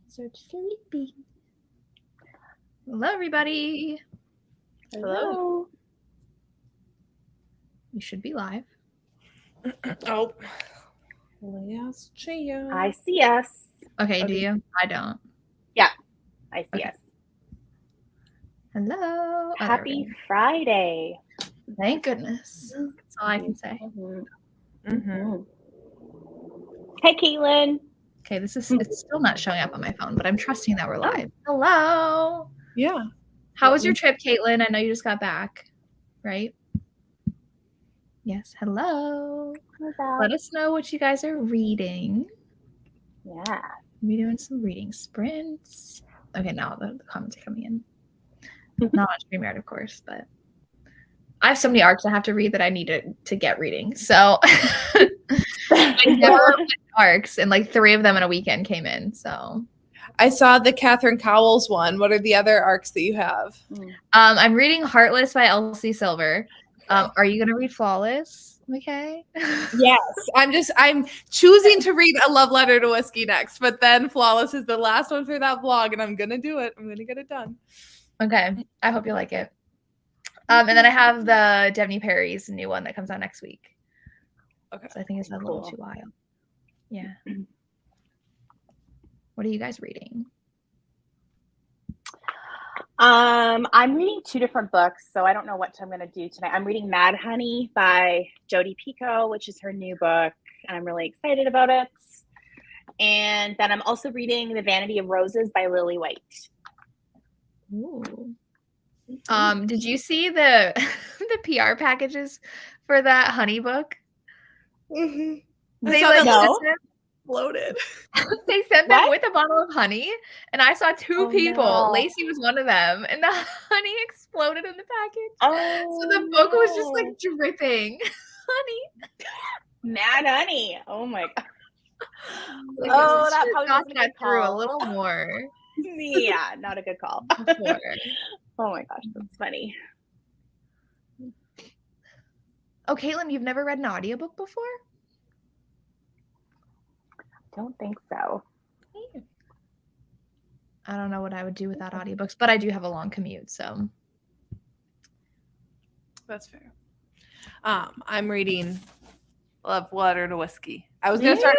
So sleepy. Hello, everybody. Hello. We should be live. Oh. Yes, Gia. I see us. Okay, do you? I don't. Yeah, I see Okay. us. Hello. Oh, there we Happy go. Friday. Thank goodness. That's all I can say. Mm-hmm. Hey, Caitlin. Okay, it's still not showing up on my phone, but I'm trusting that we're live. Hello. Yeah. How was your trip, Caitlin? I know you just got back, right? Yes. Hello. Let us know what you guys are reading. Yeah. We're doing some reading sprints. Okay, now the comments are coming in. Not on StreamYard, of course, but I have so many arcs I have to read that I need to get reading. So I never read arcs, and like 3 of them in a weekend came in. So I saw the Catherine Cowles one. What are the other arcs that you have? I'm reading Heartless by Elsie Silver. Are you gonna read Flawless? Okay. Yes. I'm choosing to read A Love Letter to Whiskey next, but then Flawless is the last one for that vlog, and I'm gonna do it. I'm gonna get it done. Okay. I hope you like it. And then I have the Devney Perry's new one that comes out next week. Okay. So I think it's a little too wild. Yeah. What are you guys reading? I'm reading 2 different books, so I don't know what I'm going to do tonight. I'm reading Mad Honey by Jodi Picoult, which is her new book, and I'm really excited about it. And then I'm also reading The Vanity of Roses by Lily White. Ooh. Did you see the the PR packages for that honey book? Mm-hmm. They Loaded. They sent them with a bottle of honey, and I saw 2 people. No. Lacey was one of them, and the honey exploded in the package. Oh, so the book was just like dripping honey. Mad Honey. Oh my god. Like, Oh, that probably thought wasn't that a good through a call. little more. Yeah, not a good call. Before. Oh my gosh, that's funny. Oh, Caitlin, you've never read an audiobook before? Don't think so. I don't know what I would do without audiobooks, but I do have a long commute, so. That's fair. I'm reading Love Letter to Whiskey. I was gonna start.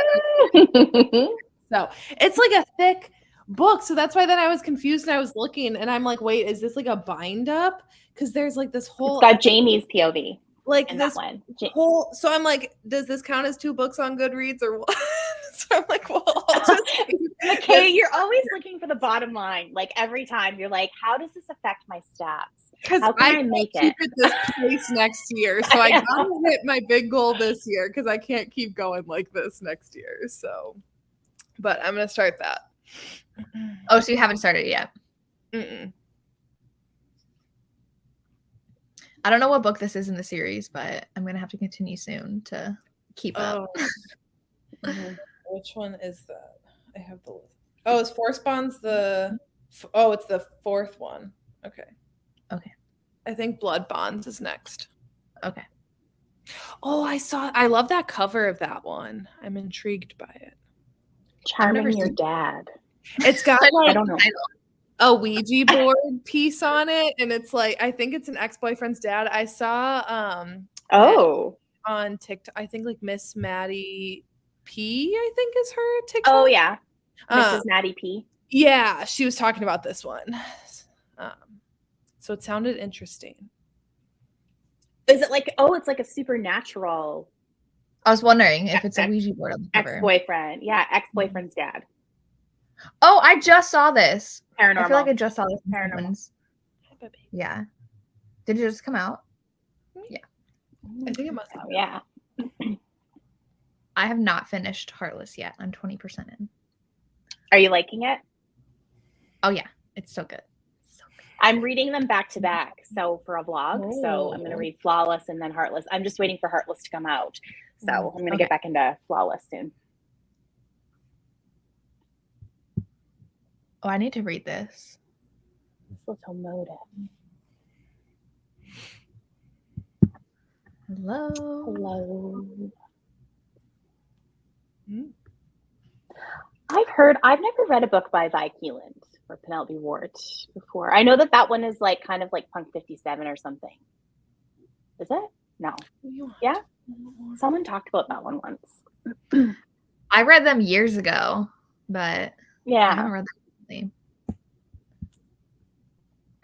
So it's like a thick book, so that's why then I was confused and I was looking and I'm like, wait, is this like a bind up? Because there's like this whole. It's got Jamie's POV. Like in this that one. whole. So I'm like, does this count as 2 books on Goodreads or what? So I'm like, well, I'll just. Okay, you're always looking for the bottom line. Like every time, you're like, how does this affect my stats? Because How can I make keep it? this place next year, so I gotta hit my big goal this year because I can't keep going like this next year. So, but I'm gonna start that. Oh, so you haven't started yet? Mm-mm. I don't know what book this is in the series, but I'm gonna have to continue soon to keep up. Which one is that? I have the list. Oh, is Force Bonds the? Oh, it's the 4th one. Okay. I think Blood Bonds is next. Okay. Oh, I love that cover of that one. I'm intrigued by it. Charming Your Dad. It's got like I don't know. a Ouija board piece on it, and it's like I think it's an ex-boyfriend's dad. I saw on TikTok. I think like Miss Maddie P. I think is her TikTok. Oh yeah, Mrs. Maddie P. Yeah, she was talking about this one. So it sounded interesting. Is it like, it's like a supernatural? I was wondering if it's a Ouija board on the cover. Ex-boyfriend. Yeah, ex-boyfriend's dad. Oh, I just saw this. Paranormal. I feel like I just saw this. Paranormal. Yeah. Did it just come out? Yeah. I think it must have. Yeah. I have not finished Heartless yet. I'm 20% in. Are you liking it? Oh yeah, it's so good. I'm reading them back to back, so for a vlog. So I'm going to read Flawless and then Heartless. I'm just waiting for Heartless to come out. So I'm going to get back into Flawless soon. Oh, I need to read this. Little motive. Hello. Hello. I've never read a book by Vi Keeland or Penelope Ward before. I know that one is like kind of like Punk 57 or something. Is it? No. Yeah. Someone talked about that one once. I read them years ago, but I Yeah. haven't read them recently.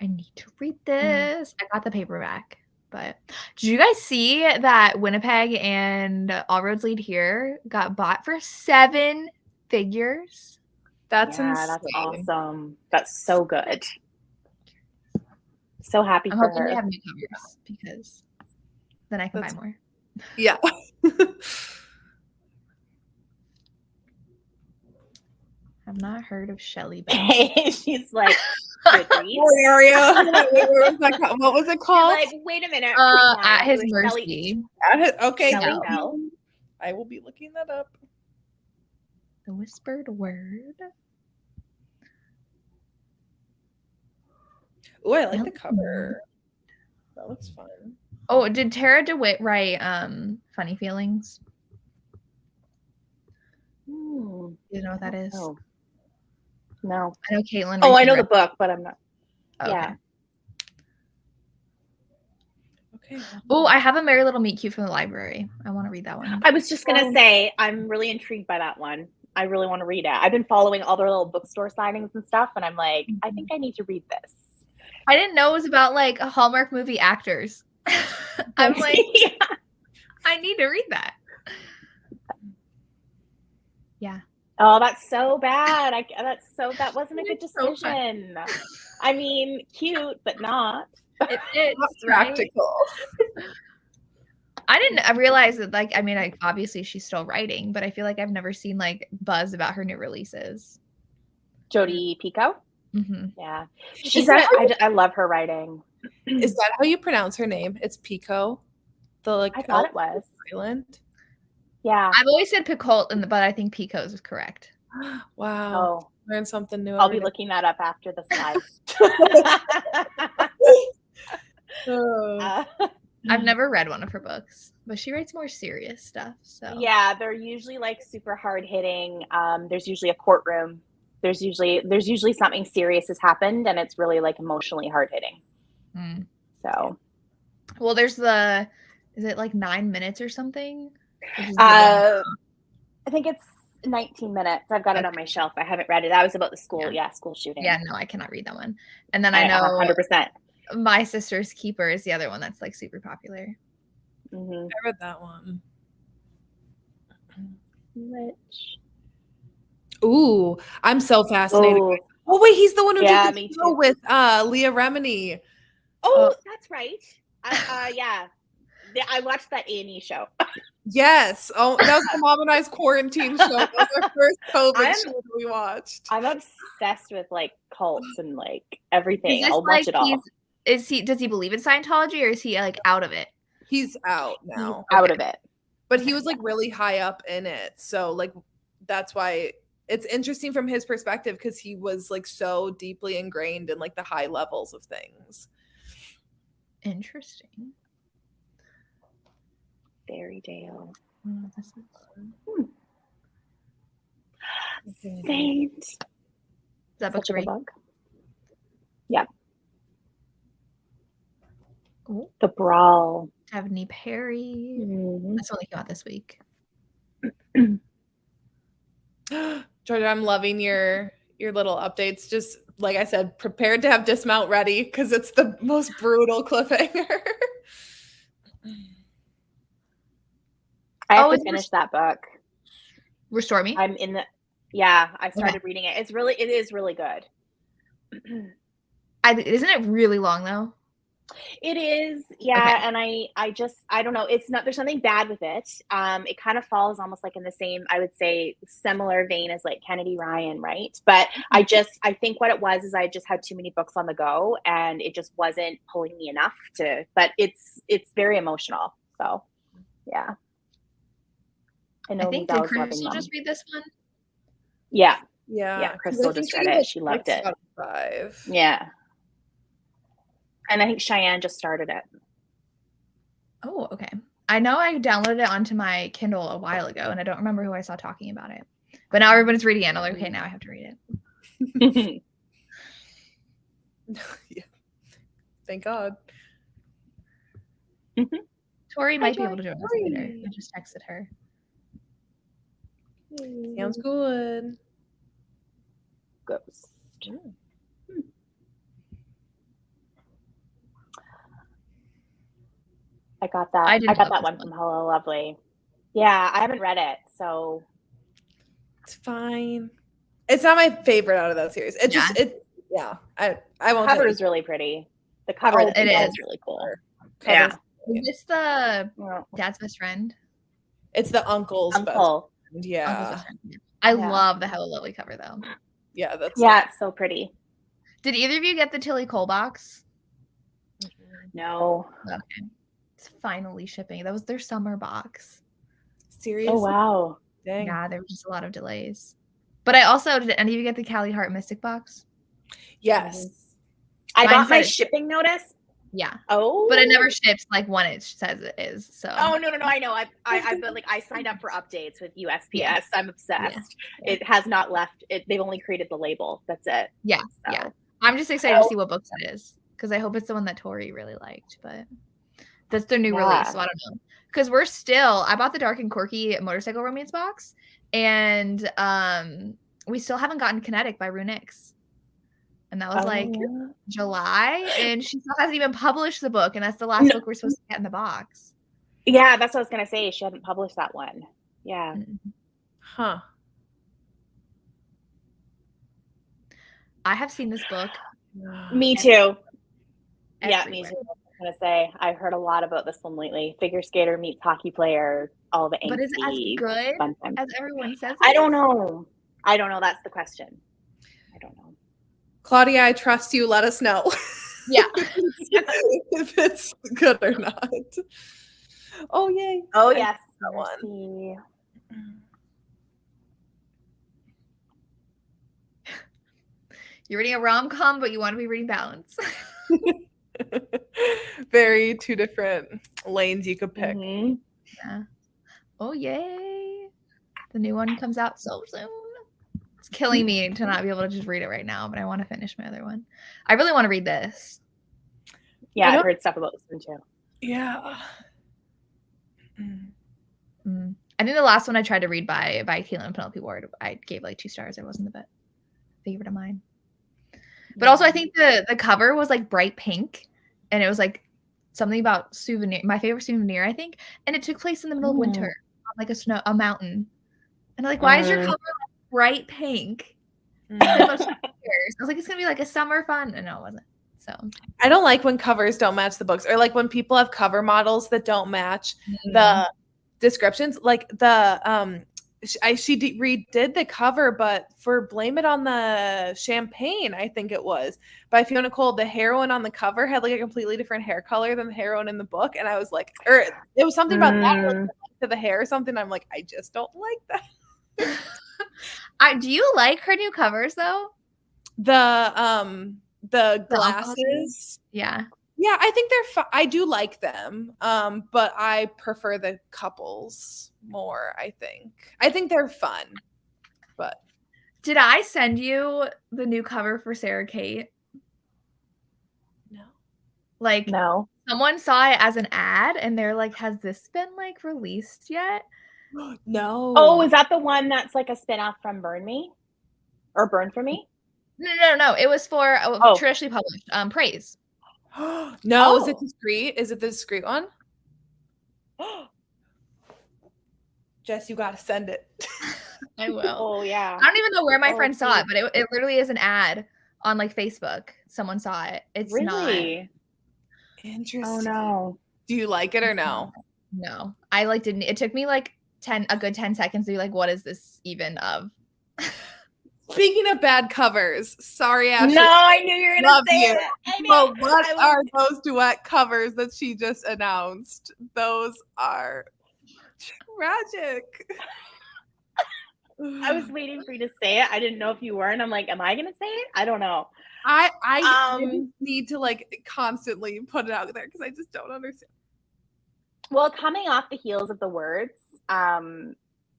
I need to read this. I got the paperback. But did you guys see that Winnipeg and All Roads Lead Here got bought for 7 figures? That's Yeah, insane. that's awesome. That's so good. So happy I'm for hoping they her. have new covers because then I can buy more. Yeah. I've not heard of Shelley Bell. She's like, Area. What was it called? like, wait a minute. At His It was Shelley- Mercy. Okay. Shelley No. Bell. I will be looking that up. The Whispered Word. Oh, I like the cover. That looks fun. Oh, did Tara DeWitt write Funny Feelings? Hmm. You know what that is? Oh. No. I know Caitlin. Oh, I Richie know the read- book, but I'm not. Oh, Yeah. Okay. Oh, I have a Merry Little Meet Cute from the library. I want to read that one. I was just gonna say I'm really intrigued by that one. I really want to read it. I've been following all their little bookstore signings and stuff, and I'm like, I think I need to read this. I didn't know it was about like Hallmark movie actors. I'm like, Yeah. I need to read that. Yeah. Oh, that's so bad. That wasn't a good It's so decision. I mean, cute, but not. It is Not right? practical. I didn't realize that, like, I mean, like, obviously she's still writing, but I feel like I've never seen like buzz about her new releases. Jodi Picoult. Mm-hmm. Yeah, Is that how I love her writing. Is that how you pronounce her name? It's Pico. The like I thought it was. Island. Yeah. I've always said Picoult, but I think Pico's is correct. Wow. Oh, Learn something new. I'll be every day. looking that up after this live. Oh. I've never read one of her books, but she writes more serious stuff. So Yeah, they're usually like super hard hitting. There's usually a courtroom. There's usually something serious has happened, and it's really like emotionally hard hitting. Mm. So, Well, there's is it like 9 minutes or something? Which is I think it's 19 minutes. I've got it on my shelf. I haven't read it. That was about the school shooting. yeah, no, I cannot read that one. And then I know 100%. My Sister's Keeper is the other one that's like super popular. Mm-hmm. I read that one. Which? Ooh, I'm so fascinated. Oh, Oh wait, he's the one who Yeah, did me the show too. with Leah Remini. That's right. Yeah. I watched that A&E show. Yes. Oh, that was the Mom and I's quarantine show. That was our first COVID I'm- show that we watched. I'm obsessed with like cults and like everything. Is this I'll watch like it all. does he believe in Scientology or is he like out of it? He's out He's now, out of it. but he was like really high up in it. So like that's why it's interesting from his perspective because he was like so deeply ingrained in like the high levels of things. Interesting. Fairy Dale. Oh, this is- Saint. Is that book Such a good 3? book. Cool. The Brawl. Daphne Perry. Mhm. That's only came out this week. Georgia, I'm loving your little updates. Just like I said, prepared to have dismount ready because it's the most brutal cliffhanger. I have Oh, to it's finish that book. Restore Me. I'm in the. Yeah, I started reading it. It is really good. Isn't it really long though? It is, yeah, Okay. and I don't know. It's not. There's nothing bad with it. It kind of falls almost like in the same, I would say, similar vein as like Kennedy Ryan, right? But I think what it was is I just had too many books on the go, and it just wasn't pulling me enough to. But it's very emotional. So, yeah. I know think Miguel did was loving Crystal them. just read this one? Yeah, Yeah, 'cause Crystal I think just read gave it. She loved 6 it. out of 5. yeah. And I think Cheyenne just started it. Oh, okay. I know I downloaded it onto my Kindle a while ago, and I don't remember who I saw talking about it. But now everybody's reading it. And I'm like, okay, now I have to read it. Yeah. Thank God. Tori might be Joy. able to join us later. I just texted her. Sounds good. Ghost. I got that. I got that one from Hello Lovely. Yeah, I haven't read it, so it's fine. It's not my favorite out of that series. I won't. The cover is really pretty. The cover is really cool. Yeah. Is this the dad's best friend? It's the uncle's best friend. Yeah. I love the Hello Lovely cover though. Yeah, it's so pretty. Did either of you get the Tilly Cole box? No. Okay. It's finally shipping. That was their summer box. Seriously? Oh wow. Dang. Yeah, there were just a lot of delays. But I also did any of you get the Callie Hart Mystic box? Yes. I got my shipping notice. Yeah. Oh. But it never ships like when it says it is. So. Oh no, I know. I've been like I signed up for updates with USPS. Yeah. I'm obsessed. Yeah. It has not left. They've only created the label. That's it. Yeah. So. Yeah. I'm just excited to see what books it is because I hope it's the one that Tori really liked. But that's their new release, so I don't know. Because I bought the Dark and Quirky motorcycle romance box, and we still haven't gotten Kinetic by Runix. And that was like July, and she still hasn't even published the book, and that's the last book we're supposed to get in the box. Yeah, that's what I was gonna say. She hadn't published that one. Yeah. Huh. I have seen this book. Me too. Yeah, me too. I was gonna say I've heard a lot about this one lately. Figure skater meets hockey player, all the angsty. But is it as good as everyone says? I don't know. That's the question. I don't know. Claudia, I trust you. Let us know. Yeah. If it's good or not. Oh, yay. Oh, yes. That one. You're reading a rom-com, but you want to be reading Balance. Very two different lanes you could pick. Mm-hmm. Yeah. Oh, yay. The new one comes out so soon. It's killing me to not be able to just read it right now, but I want to finish my other one. I really want to read this. Yeah, I've heard stuff about this one too. Yeah. I think the last one I tried to read by Caitlin and Penelope Ward, I gave like 2 stars. It wasn't the favorite of mine. But also I think the cover was like bright pink, and it was like something about souvenir, my favorite souvenir, I think. And it took place in the middle of winter on like a mountain. And I'm like, why is your cover like bright pink? I was like, it's gonna be like a summer fun. And no, it wasn't. So I don't like when covers don't match the books, or like when people have cover models that don't match the descriptions. Like she redid the cover, but for Blame It on the Champagne, I think it was, by Fiona Cole, the heroine on the cover had like a completely different hair color than the heroine in the book. And I was like, or it was something about that, like, to the hair or something. I'm like, I just don't like that. Do you like her new covers though? The glasses. Yeah. Yeah, I think they're I do like them. But I prefer the couples more, I think they're fun. But did I send you the new cover for Sarah Kate? No. Like, no. Someone saw it as an ad and they're like, has this been like released yet? No. Oh, is that the one that's like a spin-off from Burn Me? Or Burn For Me? No. It was for traditionally published Praise. No, is it discreet? Is it the discreet one? Jess, you gotta send it. I will. Oh yeah. I don't even know where my friend saw it, but it literally is an ad on like Facebook. Someone saw it. It's really not. Interesting. Oh no. Do you like it or no? No, I like didn't. It took me like a good 10 seconds to be like, what is this even of? Speaking of bad covers, sorry, Ashley. No, I knew you were gonna say it. But what are those duet covers that she just announced? Those are tragic. I was waiting for you to say it. I didn't know if you were, and I'm like, am I gonna say it? I don't know. I need to like constantly put it out there because I just don't understand. Well, coming off the heels of the words,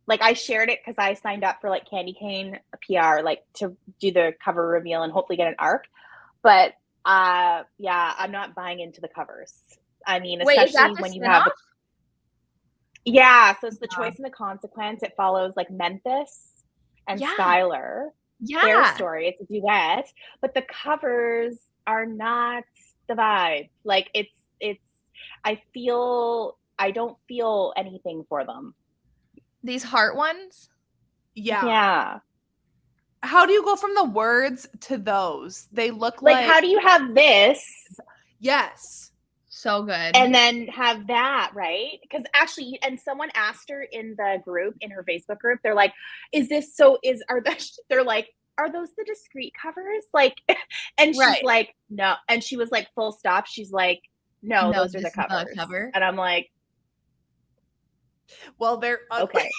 like I shared it because I signed up for like Candy Cane PR, like to do the cover reveal and hopefully get an ARC. But yeah, I'm not buying into the covers. I mean, Wait, is that especially the when you spin-off? have yeah, so it's the choice and the consequence. It follows like Memphis and Yeah. Skylar. Their Yeah. story. It's a duet, but the covers are not the vibe. Like it's I don't feel anything for them. These heart ones? Yeah. Yeah. How do you go from the words to those? They look Like like how do you have this yes. So good. and then have that, right? Because actually, and someone asked her in the group, in her Facebook group, they're like, they're like, are those the discreet covers? Like, and she's Right. like, no. And she was like, full stop. She's like, no, those are this the is covers. cover. And I'm like, Well, they're okay.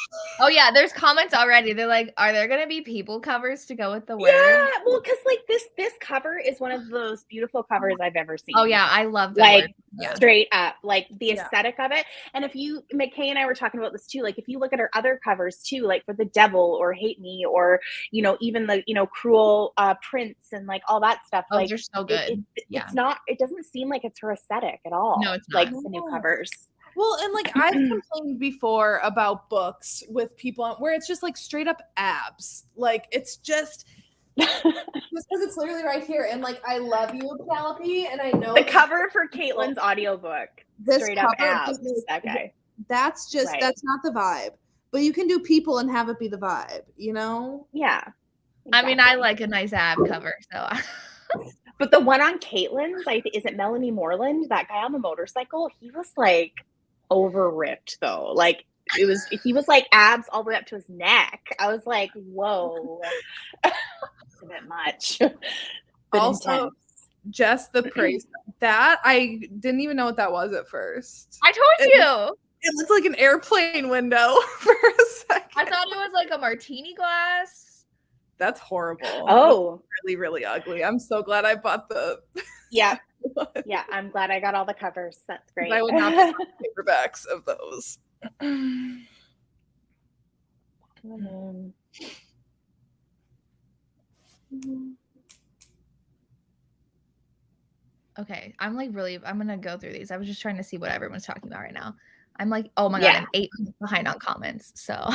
Oh yeah, there's comments already. They're like, are there gonna be people covers to go with the words? Yeah, well, because like this cover is one of those beautiful covers I've ever seen. Oh yeah, I love the like word. Yeah. straight up, like the Yeah. aesthetic of it. And if you, McKay and I were talking about this too, like if you look at her other covers too, like for The Devil or Hate Me or even the Cruel Prince and like all that stuff, Those like are so good. Yeah. it's not, it doesn't seem like it's her aesthetic at all. No, it's like not. the new No. covers. Well, and like I've complained before about books with people where it's just like straight up abs. Like it's just because it's literally right here. And like I love you, Penelope, and I know The cover for Caitlin's audiobook, this straight up cover, abs. Okay. that's just Right. that's not the vibe. But you can do people and have it be the vibe, you know? Yeah. I mean, I exactly. like a nice ab cover, so But the one on Caitlin's, is it Melanie Moreland? That guy on the motorcycle, he was like over ripped though. Like he was like abs all the way up to his neck. I was like, whoa. It's a bit much. Bit Also, intense. just the praise. That I didn't even know what that was at first. I told you. It looked like an airplane window for a second. I thought it was like a martini glass. That's horrible. Oh, That's really, really ugly. I'm so glad I bought the yeah. Yeah, I'm glad I got all the covers. That's great. I would not buy paperbacks of those. Okay, I'm gonna go through these. I was just trying to see what everyone's talking about right now. I'm like, oh my god, Yeah. I'm 8 minutes behind on comments. So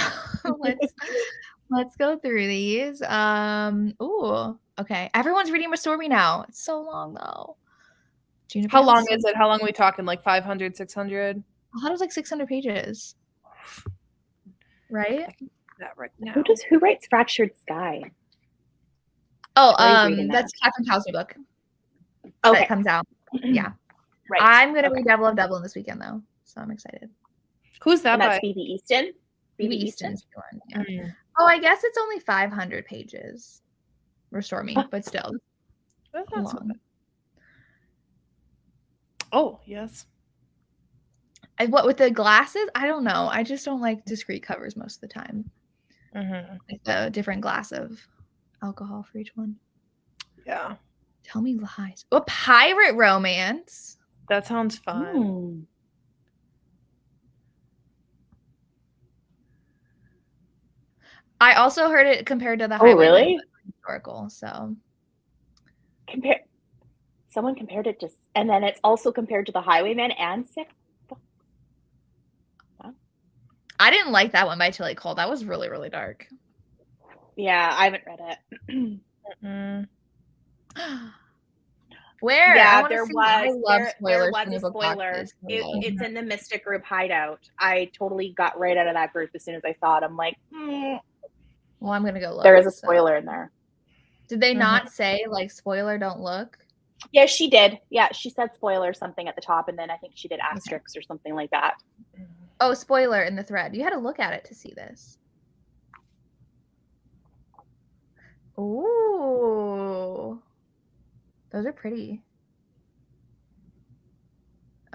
let's go through these. Ooh, okay. Everyone's reading Restore Me now. It's so long though. Juniper How long has- is it? How long are we talking? Like 500, 600? I thought it was like 600 pages. Right? That right now. Who writes Fractured Sky? Oh, Tori's reading that's Catherine Cow's new book Okay. that comes out. Yeah. Right. I'm gonna Okay. read Devil of Dublin this weekend though. So I'm excited. Who's that And that's by? Phoebe Easton. Phoebe Easton's one. Yeah. Mm. Oh, I guess it's only 500 pages. Restore Me, but still That's not so long. bad. Oh, yes. What with the glasses? I don't know. I just don't like discreet covers most of the time. Mm-hmm. Like a different glass of alcohol for each one. Yeah. Tell me lies. A pirate romance. That sounds fun. Mm. I also heard it compared to the Oh, Highwayman, really? but historical. So Someone compared it to, and then it's also compared to The Highwayman and Six. I didn't like that one by Tilly Cole. That was really, really dark. Yeah, I haven't read it. Mm. Where? I Yeah, wanna there see- I was love there spoilers was from a the book spoiler. boxes. It's in the Mystic Group Hideout. I totally got right out of that group as soon as I saw it. I'm like, Well, I'm gonna go look. there is a so- spoiler in there. Did they not say like spoiler? Don't look. Yeah, she did. Yeah, she said spoiler something at the top, and then I think she did asterisks or something like that. Oh, spoiler in the thread. You had to look at it to see this. Ooh. Those are pretty.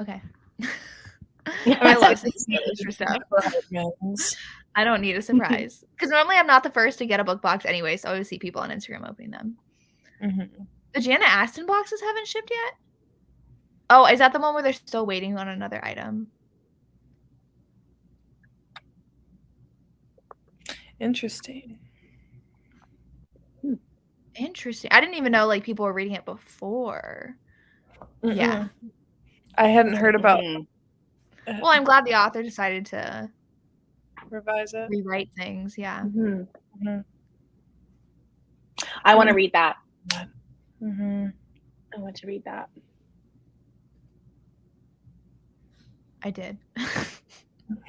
Okay. I love seeing spoilers for stuff. I don't need a surprise. Because normally I'm not the first to get a book box anyway, so I always see people on Instagram opening them. Mm-hmm. The Janet Aston boxes haven't shipped yet? Oh, is that the one where they're still waiting on another item? Interesting. Interesting. I didn't even know like people were reading it before. Yeah. I hadn't heard about Well, I'm glad the author decided to revise it. rewrite things. Yeah. I want to read that. I want to read that. I did.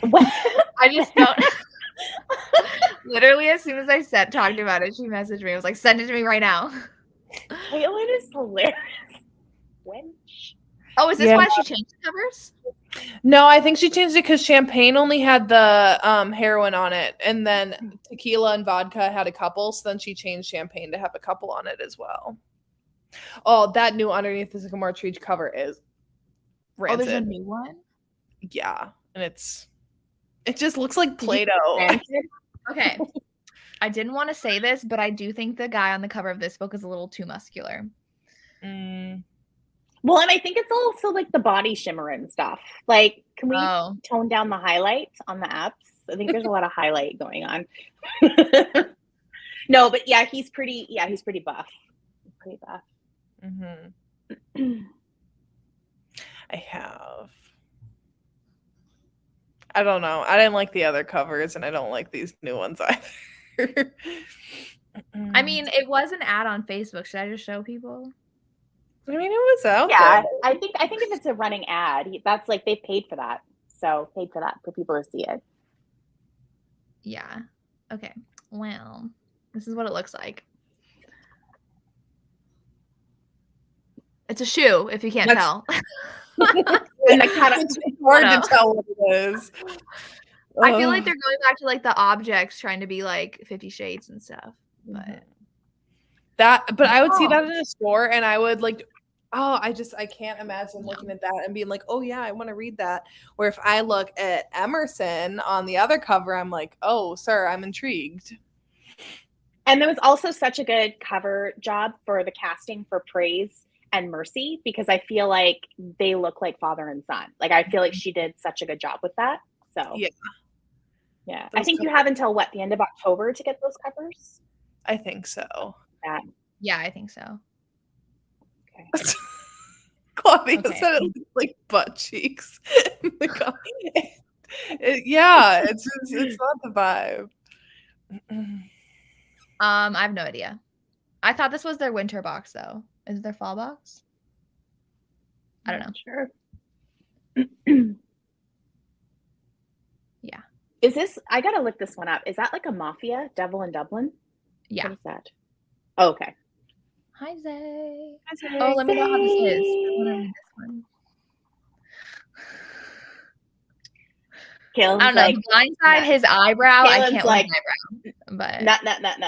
What? I just don't. Literally, as soon as I talked about it, she messaged me. I was like, "Send it to me right now." Caitlin is hilarious. Wench. Oh, is this why she changed the covers? No, I think she changed it because Champagne only had the heroine on it, and then Tequila and Vodka had a couple. So then she changed Champagne to have a couple on it as well. Oh, that new Underneath the Sycamore Tree cover is rancid. Oh, there's a new one? Yeah, and it just looks like Play-Doh. Okay. I didn't want to say this, but I do think the guy on the cover of this book is a little too muscular. Well, and I think it's also like the body shimmer and stuff. Like, can we tone down the highlights on the apps? I think there's a lot of highlight going on. No, but yeah, he's pretty buff. Pretty buff. I don't know. I didn't like the other covers, and I don't like these new ones either. I mean, it was an ad on Facebook. Should I just show people? I mean, it was out there. I think if it's a running ad, that's like they paid for that. So paid for that for people to see it. Yeah. Okay. Well, this is what it looks like. It's a shoe, if you can't tell. And it's hard to tell what it is. I feel like they're going back to like the objects, trying to be like 50 Shades and stuff. But I would see that in a store, and I would like, I can't imagine looking at that and being like, oh yeah, I want to read that. Where if I look at Emerson on the other cover, I'm like, oh sir, I'm intrigued. And there was also such a good cover job for the casting for Praise and Mercy, because I feel like they look like father and son. Like, I feel like she did such a good job with that. So yeah. I think you have until the end of October to get those covers. I think so. Yeah, I think so. Okay. Claudia said it looks like butt cheeks. It's not the vibe. I have no idea. I thought this was their winter box, though. Is it their fall box? I don't know. Sure. Yeah. Is this? I gotta look this one up. Is that like a mafia? Devil in Dublin? Yeah. What is that? Oh, okay. Hi, Zay. Hi, Zay. Oh, let me know how this is. I want to read this one. Caitlin's I don't know. like, Blindside, his eyebrow. Caitlin's I can't like his eyebrow. But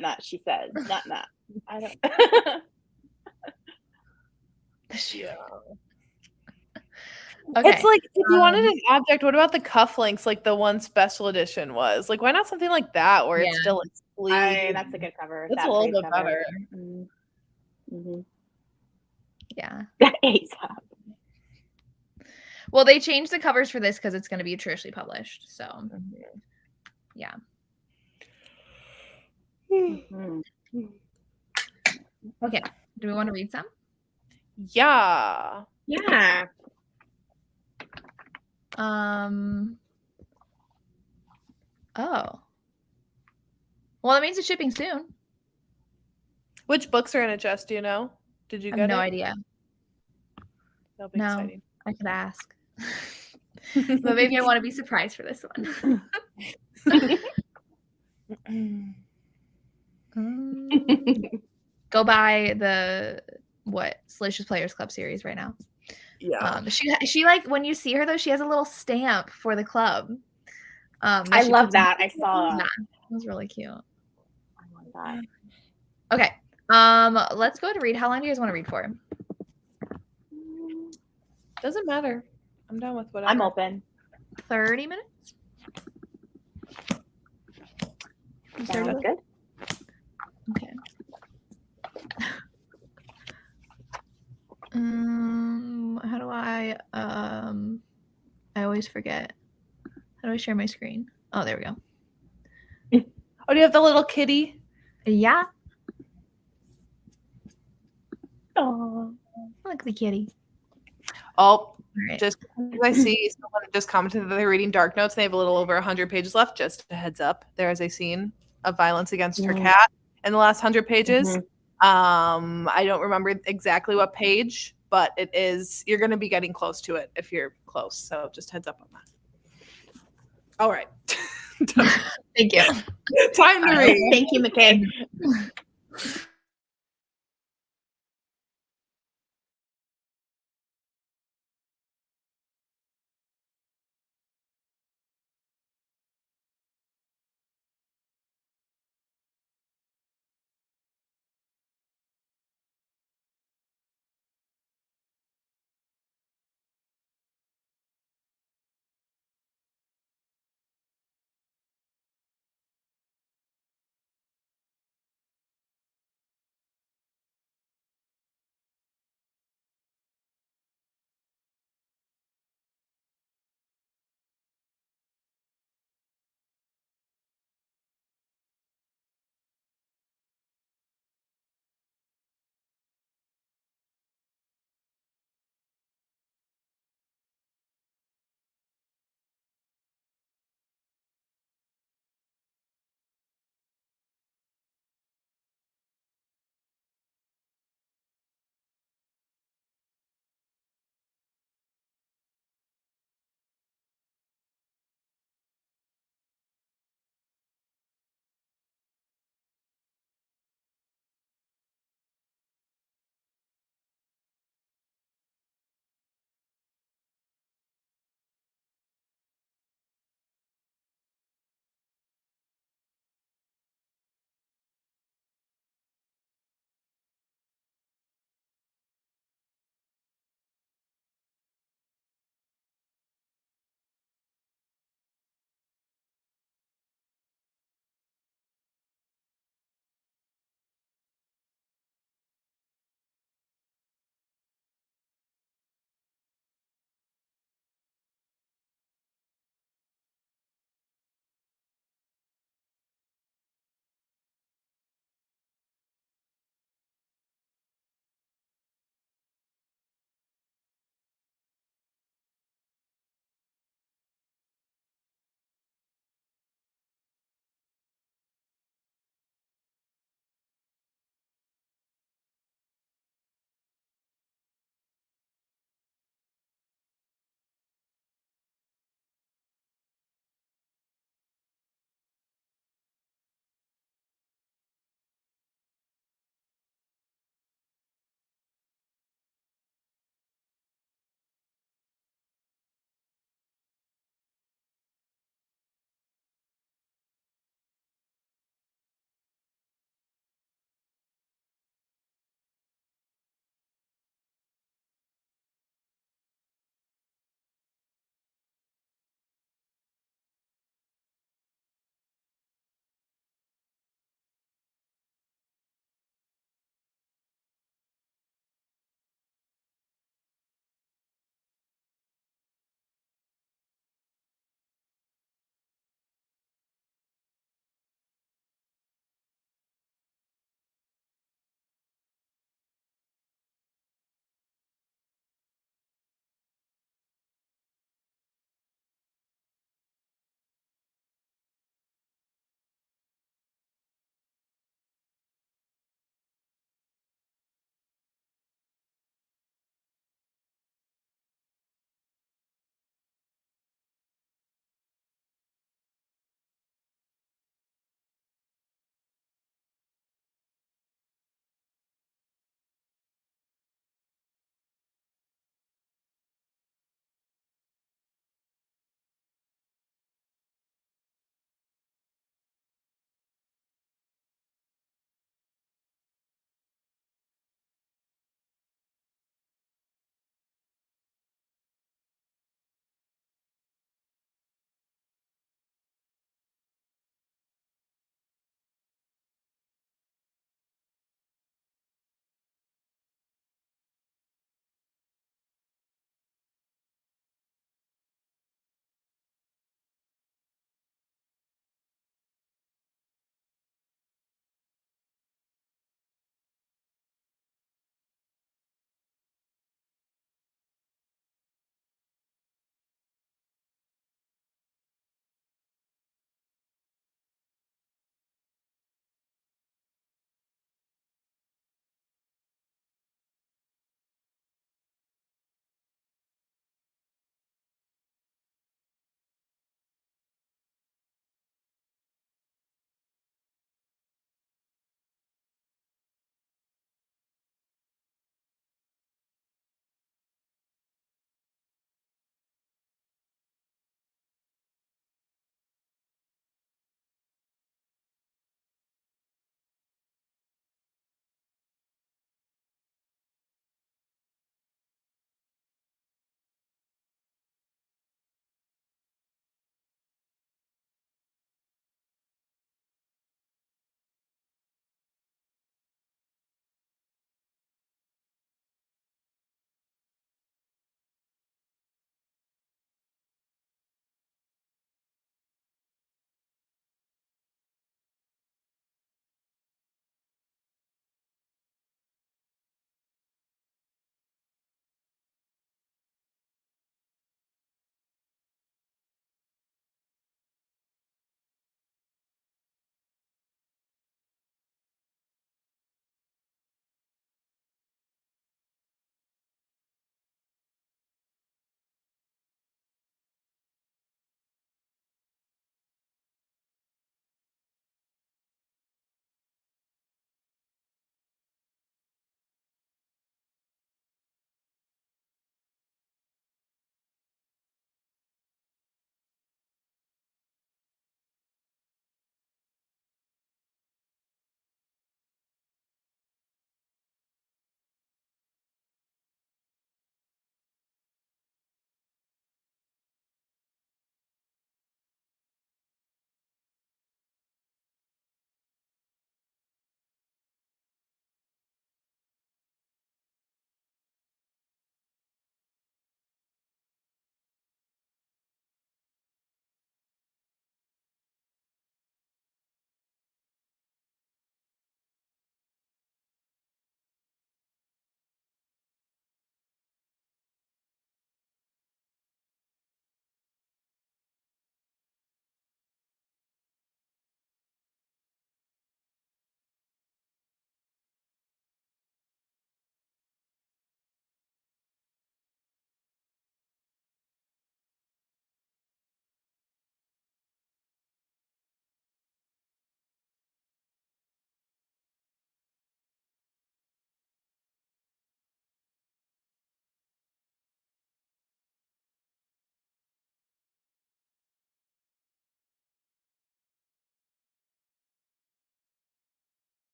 not. She says not. I don't. Yeah. Okay. It's like, if you wanted an object, what about the cufflinks like the one special edition was? Like, why not something like that where it's still like sleeve? That's a good cover. That's a little bit better. Yeah. That ASAP. Well, they changed the covers for this because it's going to be traditionally published. So, yeah. Okay. Do we want to read some? Yeah. Yeah. Oh. Well, that means it's shipping soon. Which books are in it, Jess? Do you know? Did you get it? No idea. That'll be exciting. I could ask. But maybe I want to be surprised for this one. Go buy the Salacious Players Club series right now. Yeah. She like, when you see her though, she has a little stamp for the club. I love that. I saw that. It was really cute. I love that. Okay. Let's go to read. How long do you guys want to read for? Doesn't matter. I'm done with whatever. I'm open. 30 minutes? Sounds good. Okay. How do I always forget. How do I share my screen? Oh, there we go. Oh, do you have the little kitty? Yeah, Oh, look at the kitty. Oh, All right. just because I see someone just commented that they're reading Dark Notes and they have a little over 100 pages left. Just a heads up, there is a scene of violence against her cat in the last 100 pages. I don't remember exactly what page, but it is. You're going to be getting close to it if you're close. So just heads up on that. All right. Thank you. Time to read. Thank you, McKay.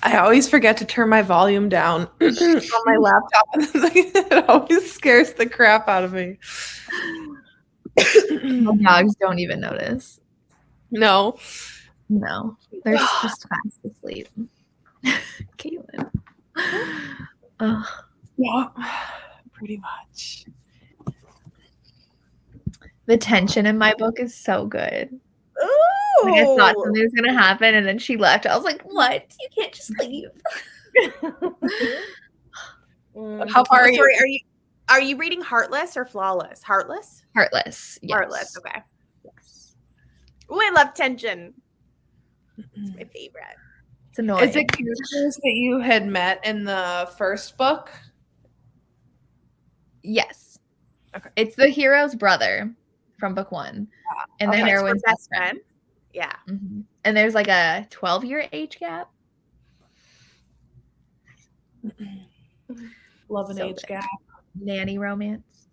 I always forget to turn my volume down on my laptop. It always scares the crap out of me. My dogs don't even notice. No. No, they're just fast asleep. Caitlin. Ugh. Yeah, pretty much. The tension in my book is so good. Ooh. Like, I thought something was gonna happen, and then she left. I was like, "What? You can't just leave." How far are you? Sorry, are you reading Heartless or Flawless? Heartless? Heartless. Yes. Heartless, okay. Yes. Ooh, I love tension. It's my favorite. It's annoying. Is it characters that you had met in the first book? Yes. Okay. It's the hero's brother from book 1, and the heroine's best friend. Yeah. Mm-hmm. And there's like a 12-year age gap. Love an So age good. gap. Nanny romance.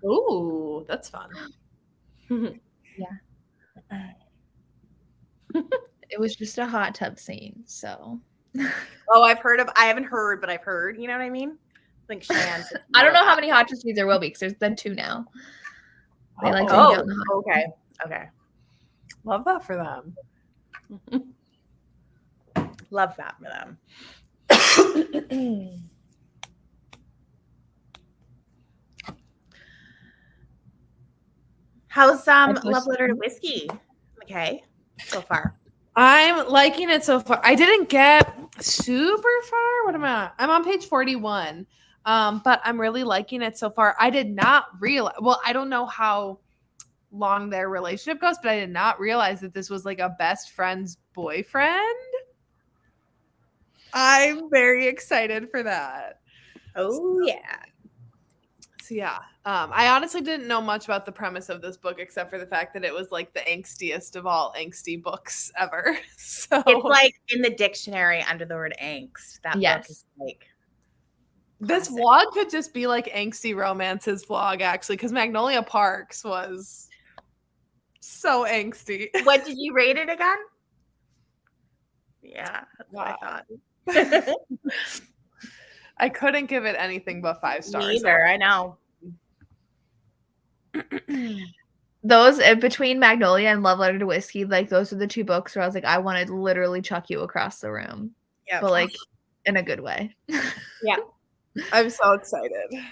Ooh, that's fun. Yeah. It was just a hot tub scene, so. Oh, I haven't heard, but I've heard, you know what I mean? I think Shan's. I don't know how many hot tub scenes there will be, because there's been 2 now. They like to hang out in the hot tub. Okay. Love that for them. Love that for them. How's Love Letter to Whiskey? Okay, so far. I'm liking it so far. I didn't get super far. What am I? I'm on page 41. But I'm really liking it so far. I did not realize. Well, I don't know how long their relationship goes, but I did not realize that this was like a best friend's boyfriend. I'm very excited for that. Oh yeah. So yeah, I honestly didn't know much about the premise of this book except for the fact that it was like the angstiest of all angsty books ever. So it's like in the dictionary under the word angst. That book is like this classic. vlog could just be like angsty romances vlog actually, because Magnolia Parks was so angsty. What did you rate it again? Yeah, that's what I thought. I couldn't give it anything but 5 stars. Me either, I know. Those between Magnolia and Love Letter to Whiskey, like those are the 2 books where I was like, I want to literally chuck you across the room. Yeah. But like in a good way. Yeah. I'm so excited.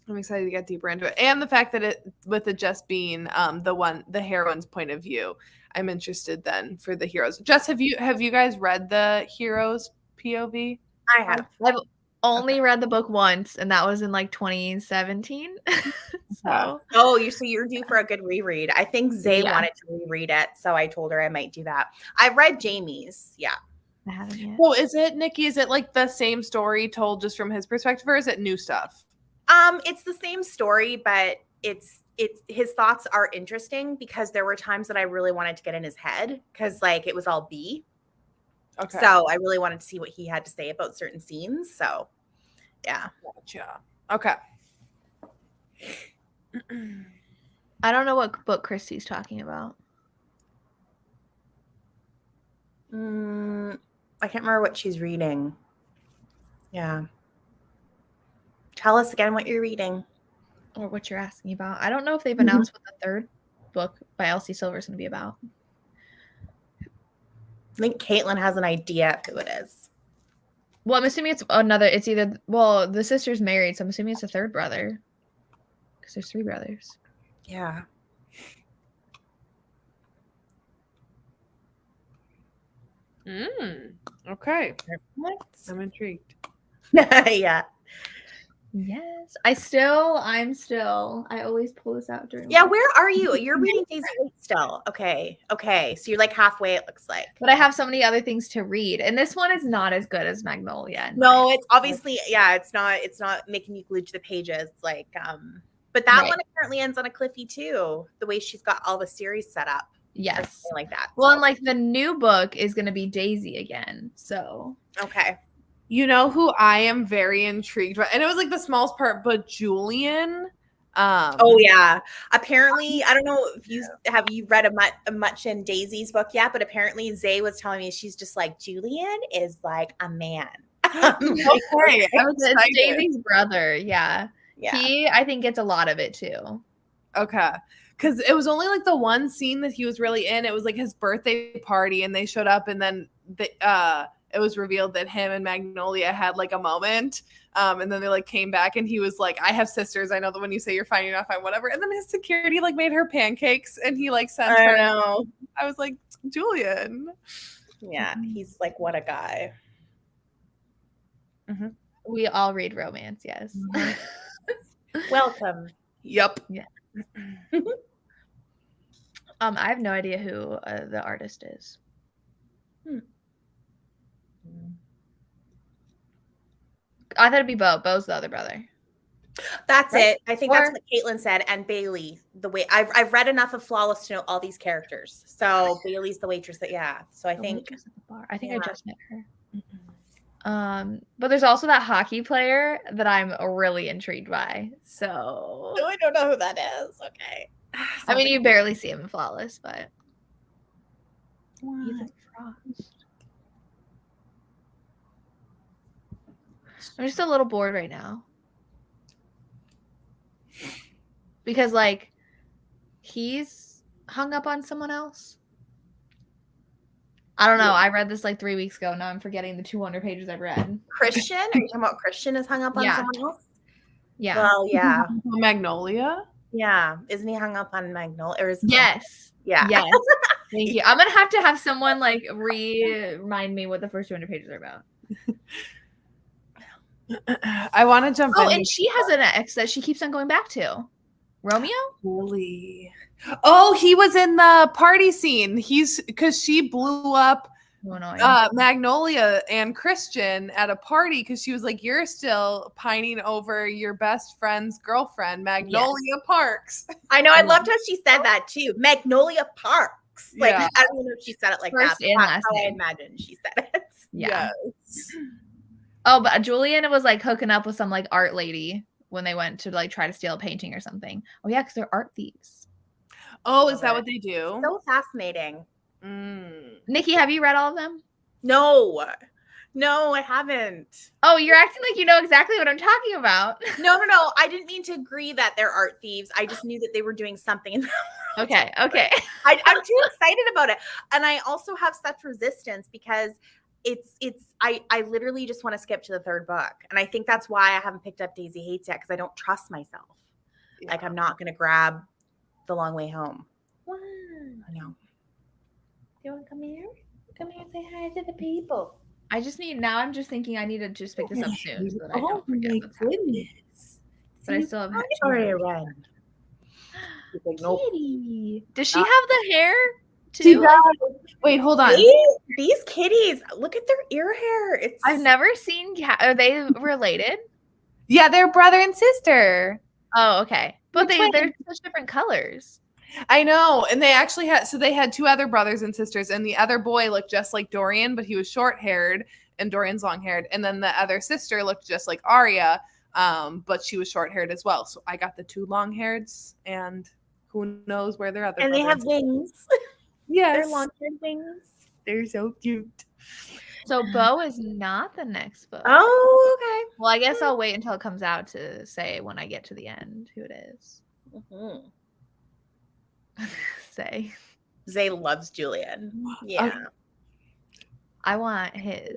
I'm excited to get deeper into it. And the fact that it with it just being the heroine's point of view. I'm interested then for the heroes. Jess, have you guys read the heroes POV? I have. I've only read the book once, and that was in like 2017. So you're due for a good reread. I think Zay wanted to reread it, so I told her I might do that. I've read Jamie's. Yeah. I haven't yet. Well, is it, Nikki? Is it like the same story told just from his perspective, or is it new stuff? It's the same story, but it's his thoughts are interesting because there were times that I really wanted to get in his head because like it was all B. Okay. So I really wanted to see what he had to say about certain scenes. So yeah. Gotcha. Okay. I don't know what book Christy's talking about. I can't remember what she's reading. Yeah. Tell us again what you're reading. Or what you're asking about. I don't know if they've announced what the 3rd book by Elsie Silver is going to be about. I think Caitlin has an idea of who it is. Well, I'm assuming it's either, the sister's married, so I'm assuming it's a 3rd brother. Because there's 3 brothers. Yeah. Okay. I'm intrigued. Yeah. Yes. I always pull this out during. Yeah, where are you? You're reading Daisy Wait still. Okay. So you're like halfway, it looks like. But I have so many other things to read. And this one is not as good as Magnolia. No, it's obviously, it's not making you glued to the pages. Like, but that one apparently ends on a cliffy too. The way she's got all the series set up. Yes. Like that. Well, and like the new book is going to be Daisy again. So. Okay. You know who I am very intrigued by? And it was like the smallest part, but Julian, Oh yeah. Apparently, I don't know if you read much in Daisy's book yet, but apparently Zay was telling me she's just like Julian is like a man. Okay, I was It's excited. Daisy's brother. Yeah. Yeah. He, I think, gets a lot of it too. Okay. Because it was only like the one scene that he was really in. It was like his birthday party, and they showed up, and then it was revealed that him and Magnolia had like a moment. And then they like came back, and he was like, "I have sisters. I know that when you say you're fine, you're not fine, whatever." And then his security like made her pancakes, and he like sent her. I know. I was like, Julian. Yeah, he's like, what a guy. We all read romance, yes. Welcome. Yep. I have no idea who the artist is. I thought it'd be Bo. Bo's the other brother. That's Right? it. I think that's what Caitlin said. And Bailey, the way I've read enough of Flawless to know all these characters. So Bailey's the waitress that, yeah. So I The think waitress at the bar. I think I yeah. just met her. But there's also that hockey player that I'm really intrigued by. So I don't know who that is. Okay. I mean, you barely see him in Flawless, but he's a frost. I'm just a little bored right now. Because, like, he's hung up on someone else. I don't know. I read this like 3 weeks ago. Now I'm forgetting the 200 pages I've read. Christian? Are you talking about Christian is hung up on Yeah. someone else? Yeah. Well, yeah. Magnolia. Yeah. Isn't he hung up on Magnolia? Or is it Yes. Yeah. Yes. Thank you. I'm gonna have someone like remind me what the first 200 pages are about. I want to jump in. Oh, and she has an ex that she keeps on going back to. Romeo? Really? Oh, he was in the party scene. He's because she blew up Oh, annoying. Magnolia and Christian at a party because she was like, "You're still pining over your best friend's girlfriend, Magnolia Parks." I know. I loved how she said that too. Magnolia Parks. Like, Yeah. I don't know if she said it like First that. and That's last how I name. imagine she said it. Yeah. Yes. Oh, but Julian was like hooking up with some like art lady when they went to like try to steal a painting or something. Oh yeah, because they're art thieves. Oh, is that what they do? So fascinating. Nikki, have you read all of them? No, I haven't. Oh, you're acting like you know exactly what I'm talking about. No. I didn't mean to agree that they're art thieves. I just knew that they were doing something in Okay. I'm too excited about it. And I also have such resistance because I literally just want to skip to the third book. And I think that's why I haven't picked up Daisy Hates yet, because I don't trust myself. Yeah. Like, I'm not going to grab The Long Way Home. Wow. I know. Do you want to come here? Come here and say hi to the people. I'm just thinking I need to just pick this up soon so that I don't forget what's happening. But I still have Sorry, Ren. Kitty. Does she have the hair too? Wait, hold on. These kitties, look at their ear hair. I've never seen are they related? Yeah, they're brother and sister. Oh, okay. But They're they're such different colors. I know. And they actually had two other brothers and sisters, and the other boy looked just like Dorian, but he was short-haired and Dorian's long-haired. And then the other sister looked just like Arya, but she was short-haired as well. So I got the two long-haireds, and who knows where their other And they have brothers- wings. Yes. They're long-haired wings. They're so cute. So Bo is not the next book. Oh, Well, I guess I'll wait until it comes out to say when I get to the end who it is. okay. Say. Zay loves Julian. Yeah. Okay. I want his.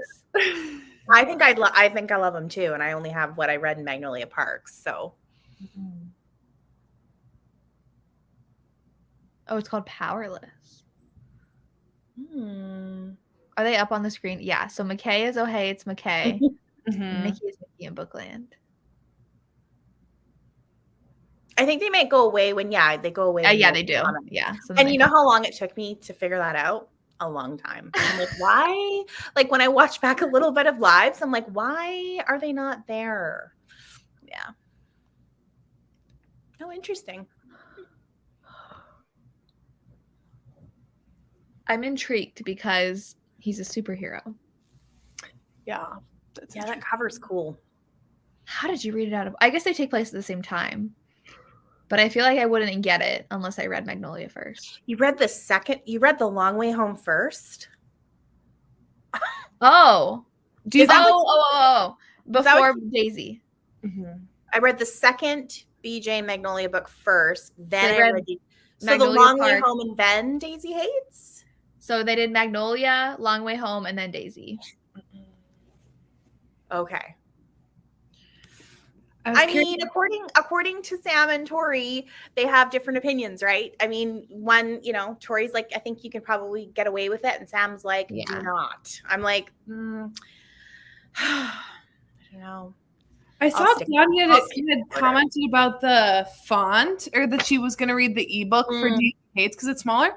I think I love him too, and I only have what I read in Magnolia Parks. So Oh, it's called Powerless. Hmm. Are they up on the screen? Yeah. So McKay is hey, it's McKay. Mhm. Nikki is Nikki in Bookland. I think they might go away when they go away. when Yeah, you they do. open them. Yeah. So And you know how long it took me to figure that out? A long time. I'm like, why? Like, when I watch back a little bit of lives, I'm like, why are they not there? Yeah. Oh, interesting. I'm intrigued because he's a superhero. Yeah. Yeah, that cover's cool. How did you read it out of? I guess they take place at the same time. but I feel like I wouldn't get it unless I read Magnolia first. You read The Long Way Home first? Oh. Do you think Oh. Is that Before what Daisy. I read the second BJ Magnolia book first, then They I read read The Magnolia Long Way Park. Home and then Daisy Hates? So they did Magnolia, Long Way Home, and then Daisy. Okay. I I mean, according to Sam and Tori, they have different opinions, right? I mean, one, Tori's like, I think you can probably get away with it, and Sam's like, Yeah. do not. I'm like, I don't know. I saw I'll stick Claudia I'll had stick commented about the font, or that she was going to read the ebook for Daisy Hates because it's smaller,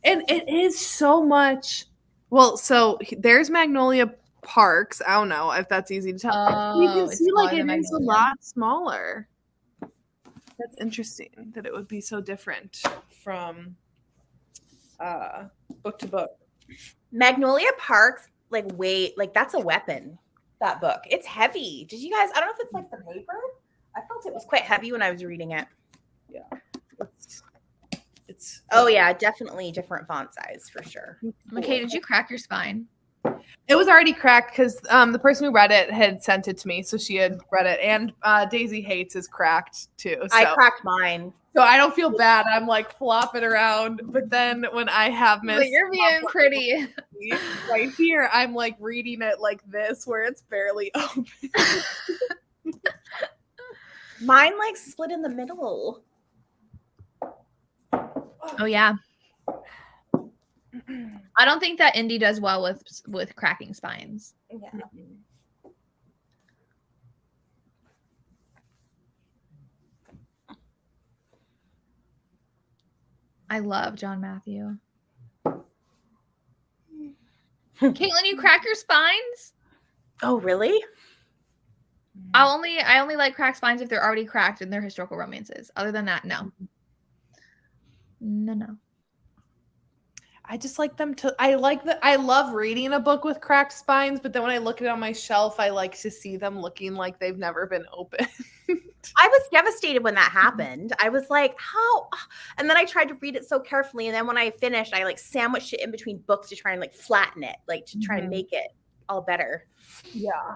and it is so much. Well, so there's Magnolia Parks. I don't know if that's easy to tell. You can it's see like smaller it than is a Magnolia. lot smaller. That's interesting that it would be so different from book to book. Magnolia Parks, that's a weapon. That book, it's heavy. Did you guys? I don't know if it's like the paper. I felt it was quite heavy when I was reading it. Yeah, it's. Oh yeah, definitely different font size for sure. Okay, did you crack your spine? It was already cracked because the person who read it had sent it to me, so she had read it. And Daisy Hates is cracked too. So. I cracked mine. So I don't feel bad. I'm like flopping around, but then when I have Miss, But you're being pretty. right here, I'm like reading it like this, where it's barely open. Mine like split in the middle. Oh yeah. I don't think that Indy does well with cracking spines. Yeah. I love John Matthew. Caitlin, you crack your spines? Oh really? I only like cracked spines if they're already cracked in their historical romances. Other than that, no. No. I just like them to. I love reading a book with cracked spines, but then when I look at it on my shelf, I like to see them looking like they've never been opened. I was devastated when that happened. I was like, how? And then I tried to read it so carefully. And then when I finished, I like sandwiched it in between books to try and like flatten it, like to try and make it all better. Yeah.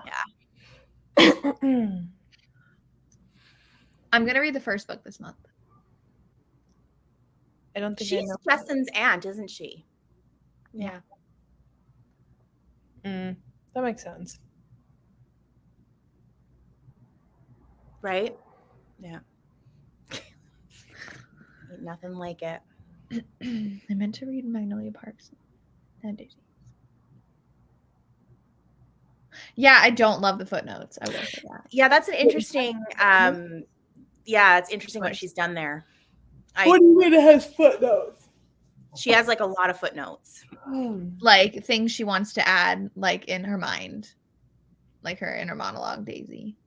I'm gonna read the first book this month. I don't think She's Justin's aunt, isn't she? Yeah. That makes sense. Right? Yeah. Ain't nothing like it. I meant to read Magnolia Parks and Daisy. Yeah, I don't love the footnotes. I will say that. Yeah, that's an interesting it's interesting what she's done there. What do you mean it has footnotes? She has like a lot of footnotes. Like things she wants to add, like in her mind, like her inner monologue, Daisy.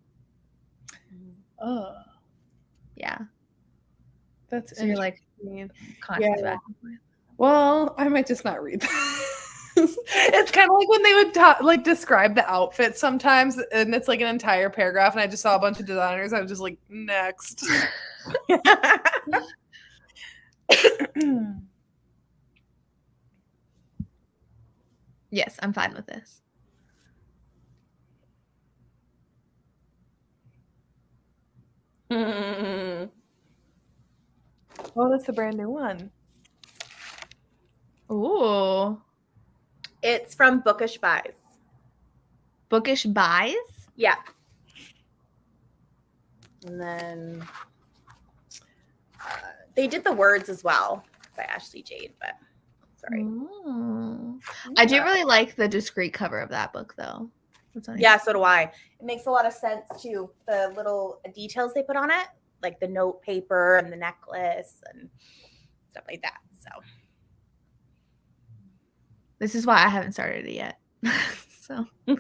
Oh, Yeah. that's So you're like constantly back and forth. Well, I might just not read that. It's kind of like when they would describe the outfit sometimes, and it's like an entire paragraph, and I just saw a bunch of designers. I was just like, next. Yes, I'm fine with this. Oh, that's a brand new one. Ooh. It's from Bookish Buys. Bookish Buys? Yeah. And then they did the words as well by Ashley Jade, but sorry. Ooh. I do really like the discreet cover of that book, though. That's nice. Yeah, so do I. It makes a lot of sense too. The little details they put on it, like the note paper and the necklace and stuff like that. So This is why I haven't started it yet. So. Well,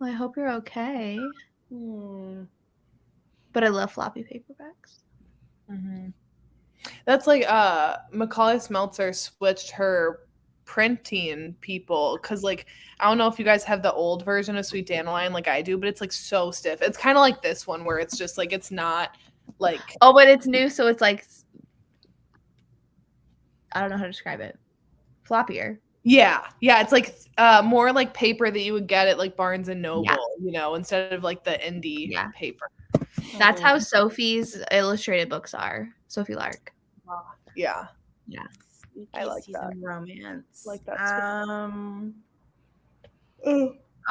I hope you're okay. But I love floppy paperbacks. That's like Macaulay Smeltzer switched her printing people, because like I don't know if you guys have the old version of Sweet Dandelion like I do, but it's like so stiff. It's kind of like this one where it's just like it's not like Oh, but it's new, so it's like I don't know how to describe it. Floppier. yeah, it's like more like paper that you would get at like Barnes and Noble, Yeah. you know, instead of like the indie Yeah. paper. That's how Sophie's illustrated books are. Sophie Lark. Yeah. Spooky I like season that. romance. Like that.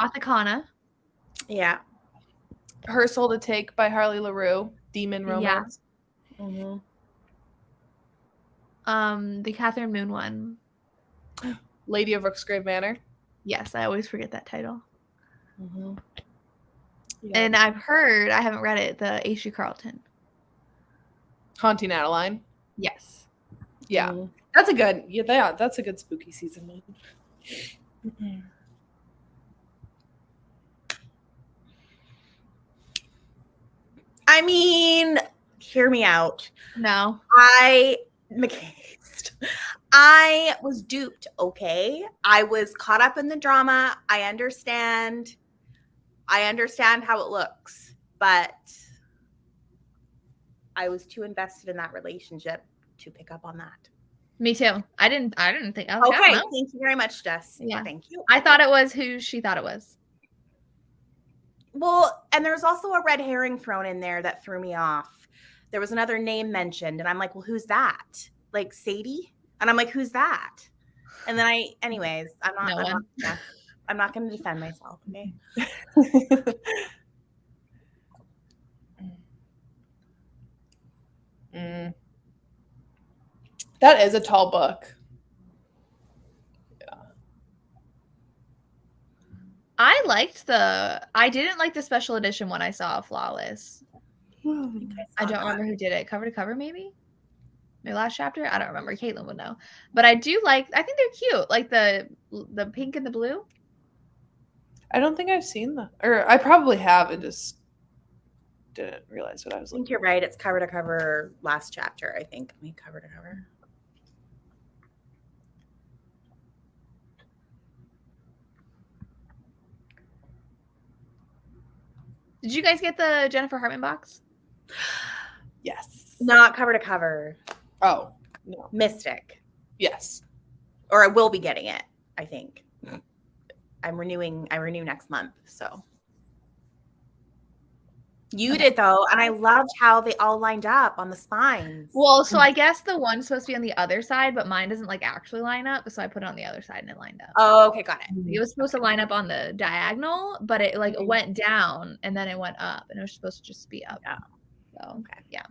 Gothicana. Yeah. Her Soul to Take by Harley LaRue. Demon romance. Mm-hmm. The Catherine Moon one. Lady of Rooksgrave Manor. Yes, I always forget that title. Mm-hmm. Yeah. And I've heard, I haven't read it, the H.G. Carlton. Haunting Adeline. Yes. Yeah. Mhm. That's a good that's a good spooky season one. I mean, hear me out. No. I was duped, okay? I was caught up in the drama. I understand how it looks, but I was too invested in that relationship to pick up on that. Me too. I didn't think. I was like, I Okay, don't know. thank you very much, Jess. Yeah. Thank you. I thought it was who she thought it was. Well, and there's also a red herring thrown in there that threw me off. There was another name mentioned, and I'm like, well, who's that? Like Sadie? And I'm like, who's that? And then anyways, I'm not going to defend myself. Okay. That is a tall book. I didn't like the special edition one I saw of Flawless. I don't remember who did it. Cover to cover, maybe? My last chapter? I don't remember. Caitlin would know. But I think they're cute. Like the pink and the blue. I don't think I've seen them. Or I probably have and just didn't realize what I was I think looking you're right. It's cover to cover last chapter, I think. I mean, cover to cover. Did you guys get the Jennifer Hartman box? Yes. Not cover to cover. Oh, no. Mystic. Yes. Or I will be getting it, I think. I renew next month, so. You did though, and I loved how they all lined up on the spines. Well, so I guess the one's supposed to be on the other side, but mine doesn't like actually line up, so I put it on the other side and it lined up. Oh, okay, got it. It was supposed to line up on the diagonal, but it like went down and then it went up, and it was supposed to just be up. Yeah. So Okay. Yeah.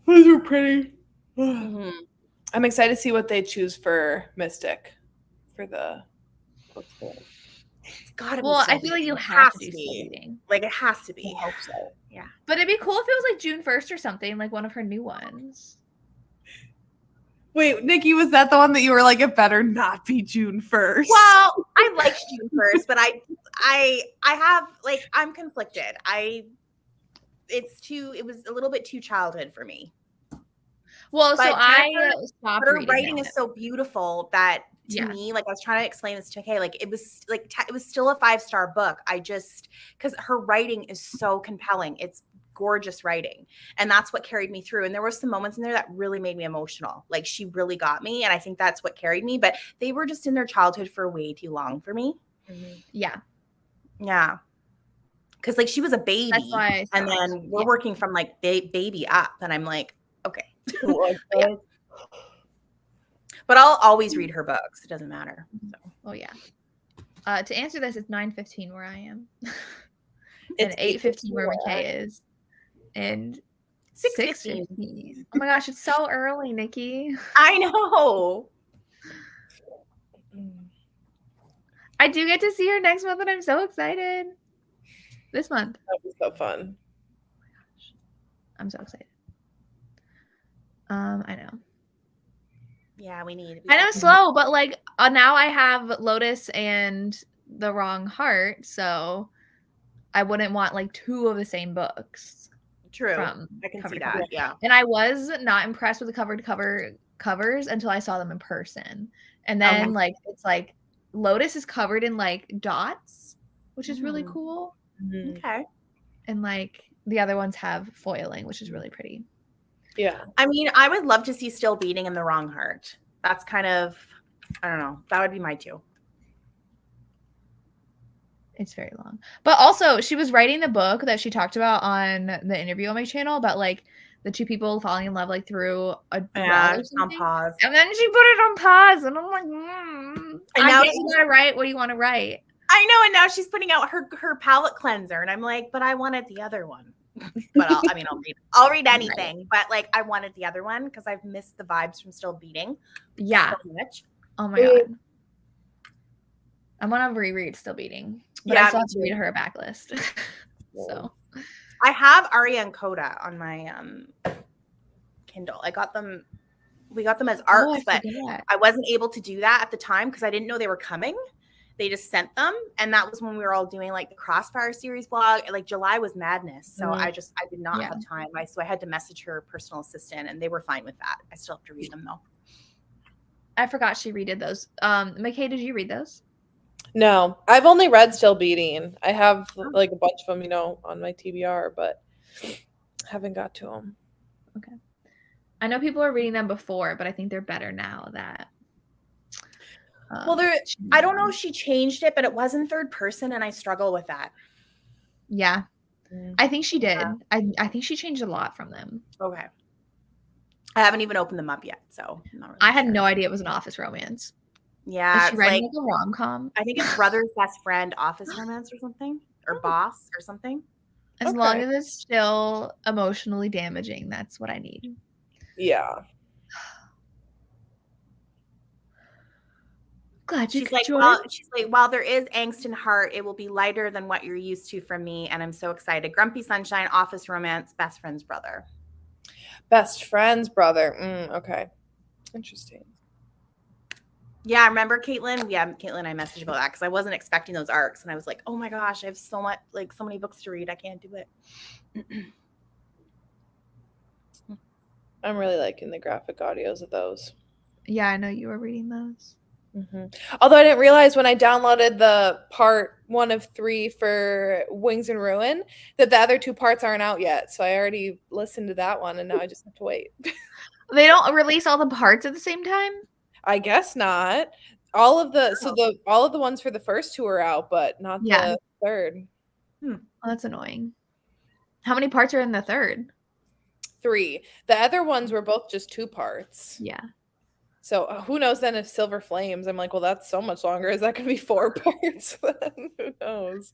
Those are pretty. Mm-hmm. I'm excited to see what they choose for Mystic for the. It's gotta be. Well, slow I feel like you reading. It have has to do slow reading. Like it has to be. I hope so. Yeah. But it'd be cool if it was like June 1st or something, like one of her new ones. Wait, Nikki, was that the one that you were like, it better not be June 1st? Well, I liked June 1st, but I have like I'm conflicted. It was a little bit too childhood for me. Well, But so I Jennifer- stopped But her reading writing it. is so beautiful that to me, like I was trying to explain this to Kay, like it was still a 5-star book. I just because her writing is so compelling. It's gorgeous writing, and that's what carried me through. And there were some moments in there that really made me emotional. Like she really got me, and I think that's what carried me. But they were just in their childhood for way too long for me. Yeah. Yeah. Because like she was a baby, That's why I and stopped. then we're working from like baby up, and I'm like, okay. Yeah. But I'll always read her books. It doesn't matter. So. Oh yeah. To answer this, it's 9:15 where I am, It's and 8:15 where McKay is, and 6:15. 6:15. Oh my gosh, it's so early, Nikki. I know. I do get to see her next month, and I'm so excited. This month. That was so fun. I'm so excited. I know. Yeah, we need. I know it's slow, but like now I have Lotus and The Wrong Heart, so I wouldn't want like two of the same books. True. From I can cover see to cover. that. Yeah. And I was not impressed with the cover to cover covers until I saw them in person. And then Okay. like it's like Lotus is covered in like dots, which is really Mm. cool. Mhm. Okay. And like the other ones have foiling, which is really pretty. Yeah. I mean, I would love to see Still Beating in the Wrong Heart. That's kind of, I don't know. That would be my two. It's very long. But also, she was writing the book that she talked about on the interview on my channel about like the two people falling in love like through a Yeah, wall or it's on something. pause. And then she put it on pause, and I'm like, And I now get you want to write what do you want to write. I know, and now she's putting out her palette cleanser, and I'm like, but I wanted the other one. But I'll read anything, but like I wanted the other one because I've missed the vibes from Still Beating Yeah. so much. Oh my god. I want to reread Still Beating, but I still have to read her backlist. So I have Aria and Coda on my Kindle. I got them. We got them as ARCs, but I wasn't able to do that at the time because I didn't know they were coming. They just sent them, and that was when we were all doing like the Crossfire series blog. Like July was madness, so I did not have time. So I had to message her personal assistant, and they were fine with that. I still have to read them though. I forgot she redid those. McKay, did you read those? No, I've only read Still Beating. I have like a bunch of them, on my TBR, but haven't got to them. Okay. I know people are reading them before, but I think they're better now that. Well, I don't know if she changed it, but it was in third person, and I struggle with that. Yeah, I think she did. I think she changed a lot from them. Okay. I haven't even opened them up yet, so I'm not really I had no idea it was an office romance. Yeah, is she writing like a rom-com? I think it's Brother's Best Friend office romance or something, or Boss or something. As long as it's still emotionally damaging, that's what I need. Yeah. Glad you she's like, while there is angst in heart, it will be lighter than what you're used to from me, and I'm so excited. Grumpy Sunshine, office romance, best friend's brother. Best friend's brother. Okay. Interesting. Yeah, I remember Caitlin. Yeah, Caitlin, I messaged about that because I wasn't expecting those arcs, and I was like, oh my gosh, I have so many books to read. I can't do it. I'm really liking the graphic audios of those. Yeah, I know you were reading those. Although I didn't realize when I downloaded the part 1 of 3 for Wings and Ruin that the other 2 parts aren't out yet. So I already listened to that one, and now I just have to wait. They don't release all the parts at the same time? I guess not. All of the ones for the first 2 are out, but not the third. Oh, that's annoying. How many parts are in the third? 3. The other ones were both just 2 parts. Yeah. So who knows then if Silver Flames, I'm like, well, that's so much longer. Is that going to be 4 parts then? Who knows?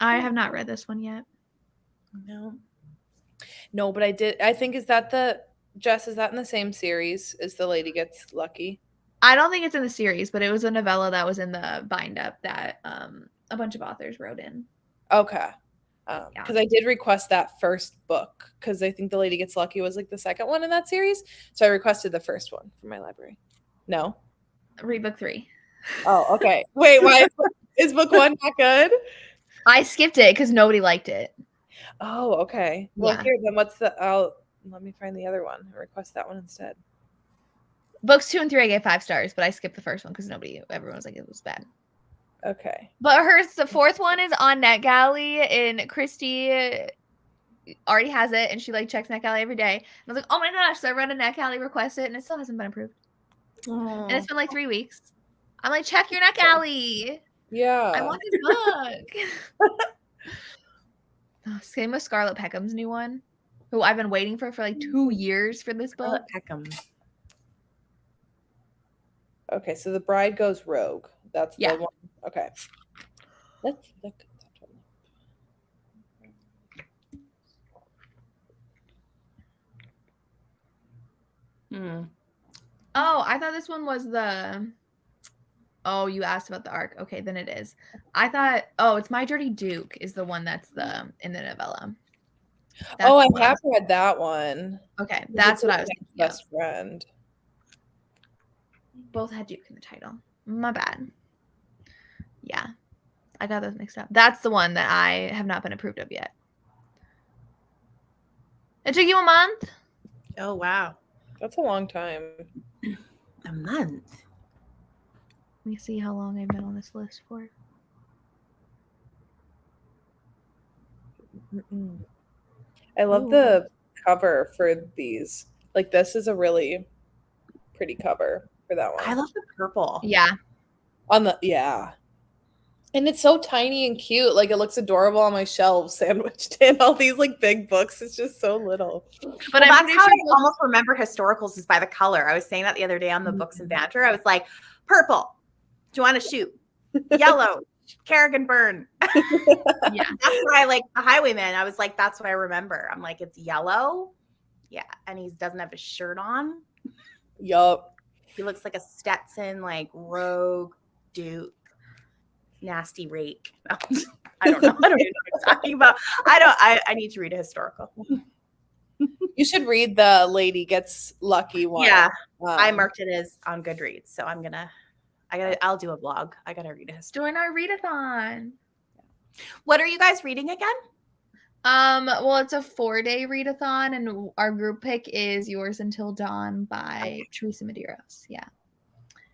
I have not read this one yet. No, but I did. I think is that in the same series as The Lady Gets Lucky? I don't think it's in the series, but it was a novella that was in the bind up that a bunch of authors wrote in. Okay. Because I did request that first book because I think The Lady Gets Lucky was like the second one in that series. So I requested the first one from my library. No? Read book 3. Oh, okay. Wait, why is book 1 not good? I skipped it because nobody liked it. Oh, okay. Well, here, then let me find the other one and request that one instead. Books 2 and 3 I gave 5 stars, but I skipped the first one because everyone was like it was bad. Okay. But the 4th one is on NetGalley, and Christy already has it, and she like checks NetGalley every day. And I was like, oh my gosh! So I read a NetGalley request it, and it still hasn't been approved. And it's been like 3 weeks. I'm like, check your NetGalley. Yeah. I want this book. Same with Scarlett Peckham's new one, who I've been waiting for like 2 years for this book. Peckham. Okay, so The Bride Goes Rogue. That's the one. Okay. Let's look at that one. Oh, I thought this one was the. Oh, you asked about the arc. Okay, then it is. I thought. Oh, it's My Dirty Duke is the one that's in the novella. I have read that one. Okay, that's what I was thinking. Best friend. Both had Duke in the title. My bad. Yeah, I got those mixed up. That's the one that I have not been approved of yet. It took you a month? Oh wow, That's a long time. a month. Let me see how long I've been on this list for. Mm-mm. I love Ooh. the cover for these. Like this is a really pretty cover for that one. I love the purple. Yeah. Yeah. And it's so tiny and cute. Like it looks adorable on my shelves, sandwiched in all these like big books. It's just so little. But Well, I'm that's pretty how sure I almost remember historicals is by the color. I was saying that the other day on the Books and Banter. I was like, purple, Joanna Shoot, yellow, Kerrigan Byrne. Yeah. That's what I like. The Highwayman. I was like, that's what I remember. I'm like, it's yellow. Yeah. And he doesn't have his shirt on. Yup. He looks like a Stetson, like rogue dude, nasty rake. I don't know. I don't even know what I'm talking about. I need to read a historical. You should read the Lady Gets Lucky one. Yeah. I marked it as on Goodreads. So I'll do a blog. I gotta read a historical. Join our readathon. What are you guys reading again? Well, it's a 4-day readathon, and our group pick is Yours Until Dawn by Teresa Medeiros. Yeah.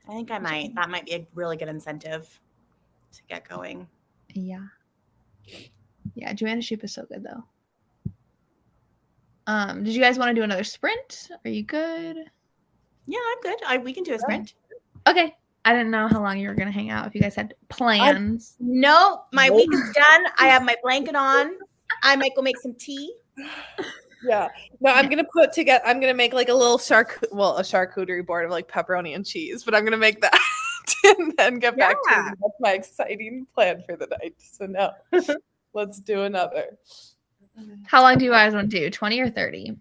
I think I might. That might be a really good incentive to get going. Yeah. Yeah, Joanna Shoup is so good though. Did you guys want to do another sprint? Are you good? Yeah, I'm good. We can do a sprint. Okay. I didn't know how long you were gonna hang out. If you guys had plans. No, my week is done. I have my blanket on. I might go make some tea. Yeah. No, I'm gonna make like a little charcuterie board of like pepperoni and cheese, but I'm gonna make that and then get back to you. That's my exciting plan for the night. So no. Let's do another. How long do you guys want to do? 20 or 30?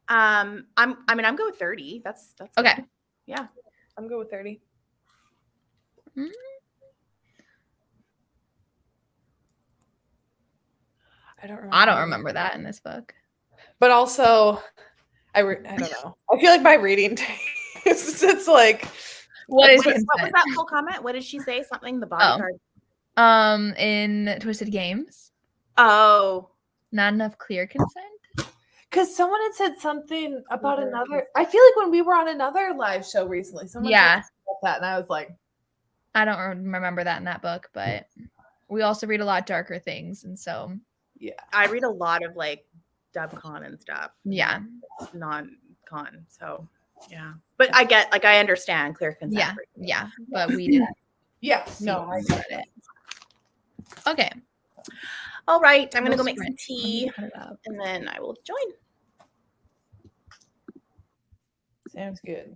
I'm going with 30. That's Okay. good. Yeah. I'm good with 30. Mm. I don't remember that in this book. But also, I don't know. I feel like my reading taste, it's like What was that full comment? What did she say? Something the bodyguard. In Twisted Games. Oh. Not enough clear consent. Because someone had said something about another. I feel like when we were on another live show recently, someone said about that, and I was like, I don't remember that in that book, but we also read a lot darker things, and so yeah, I read a lot of like DubCon and stuff. Yeah, non-con. So yeah, but I understand clear consent. Yeah, but we didn't. No, I get it. Okay. All right, I'm gonna go make some tea, and then I will join. Sounds good.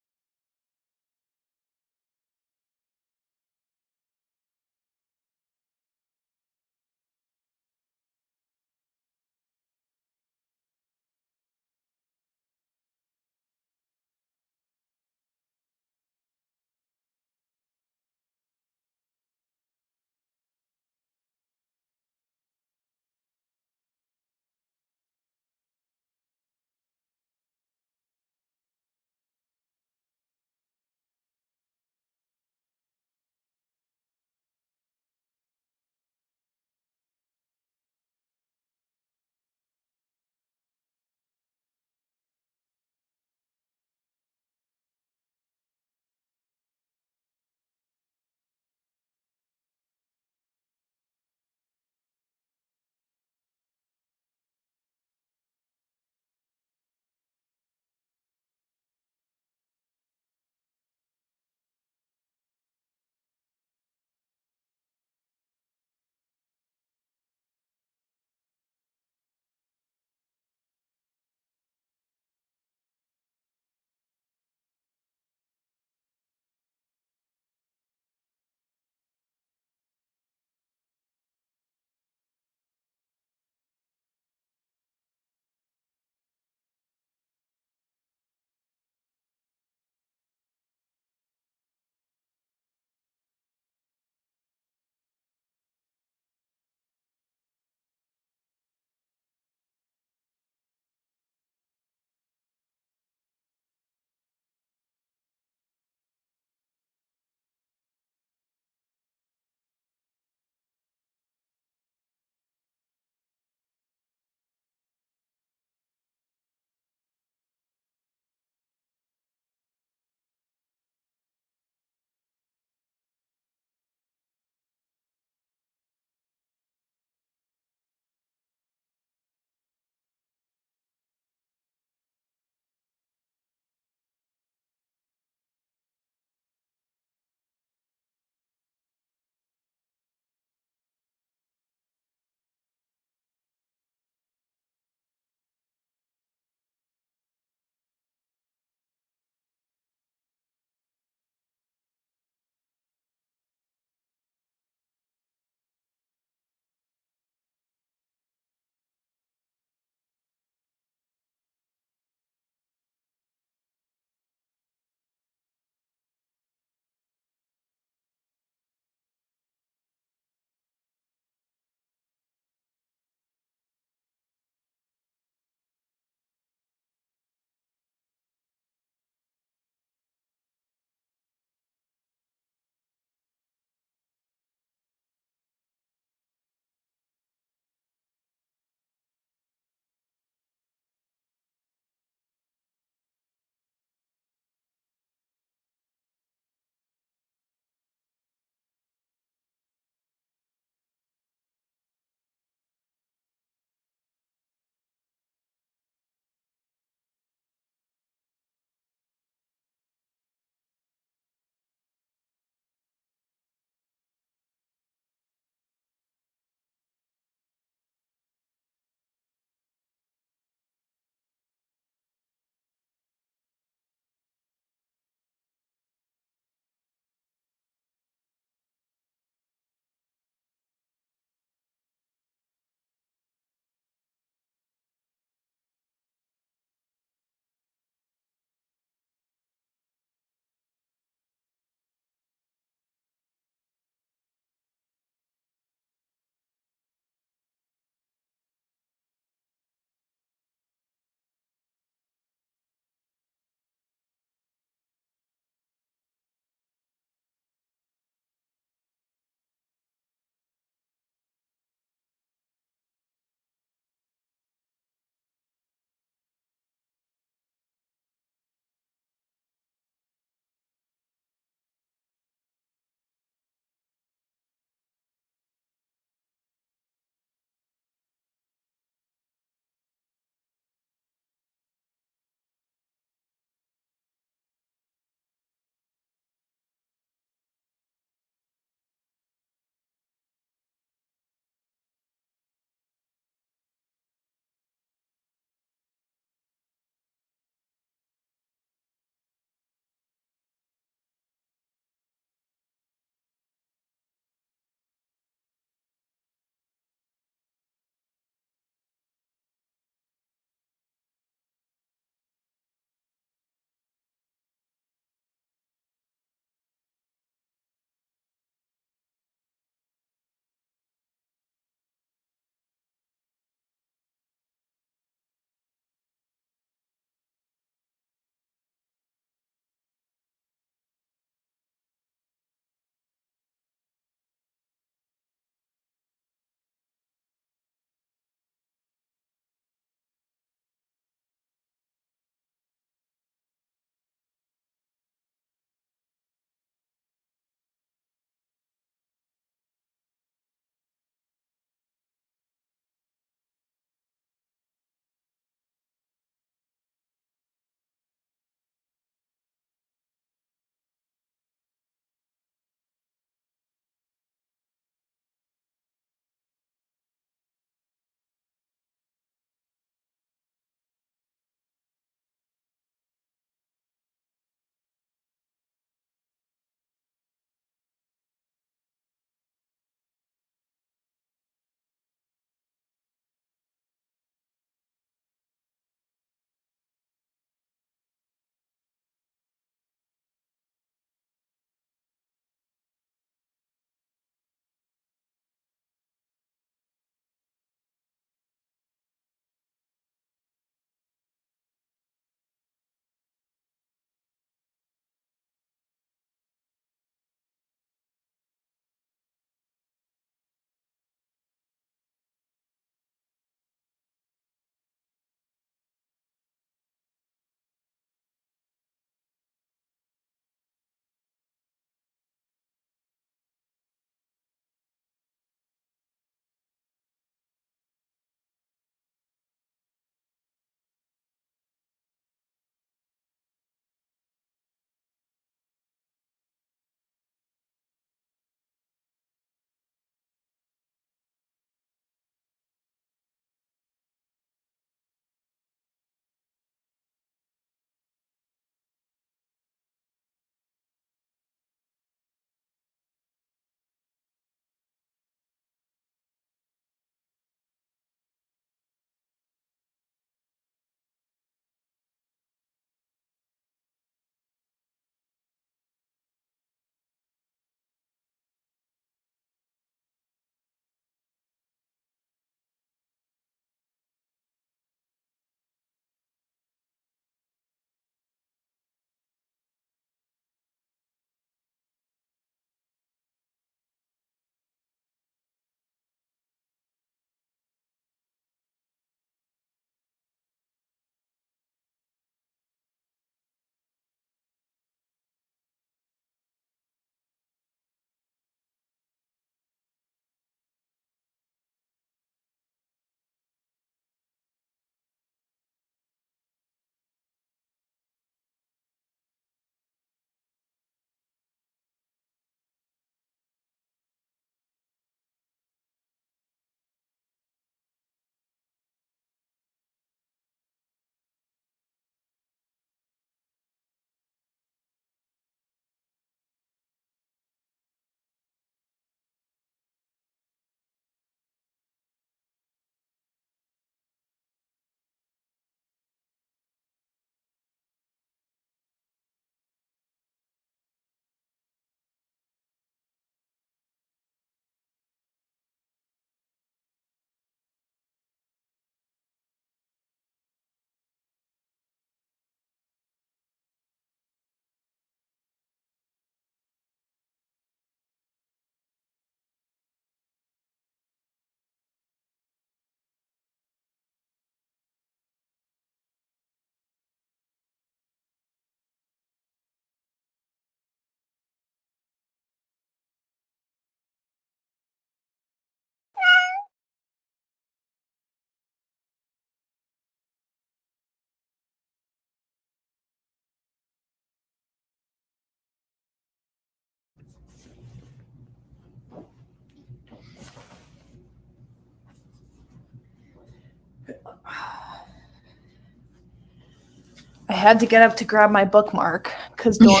I had to get up to grab my bookmark because Dorian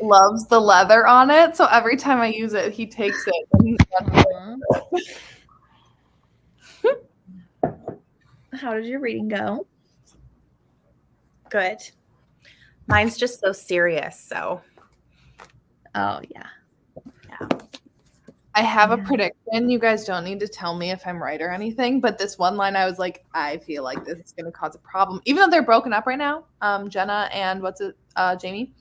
loves the leather on it. So every time I use it, he takes it. How did your reading go? Good. Mine's just so serious. So Oh, yeah. I have a Yeah. prediction. You guys don't need to tell me if I'm right or anything, but this one line I was like, I feel like this is going to cause a problem, even though they're broken up right now. Jenna and Jamie.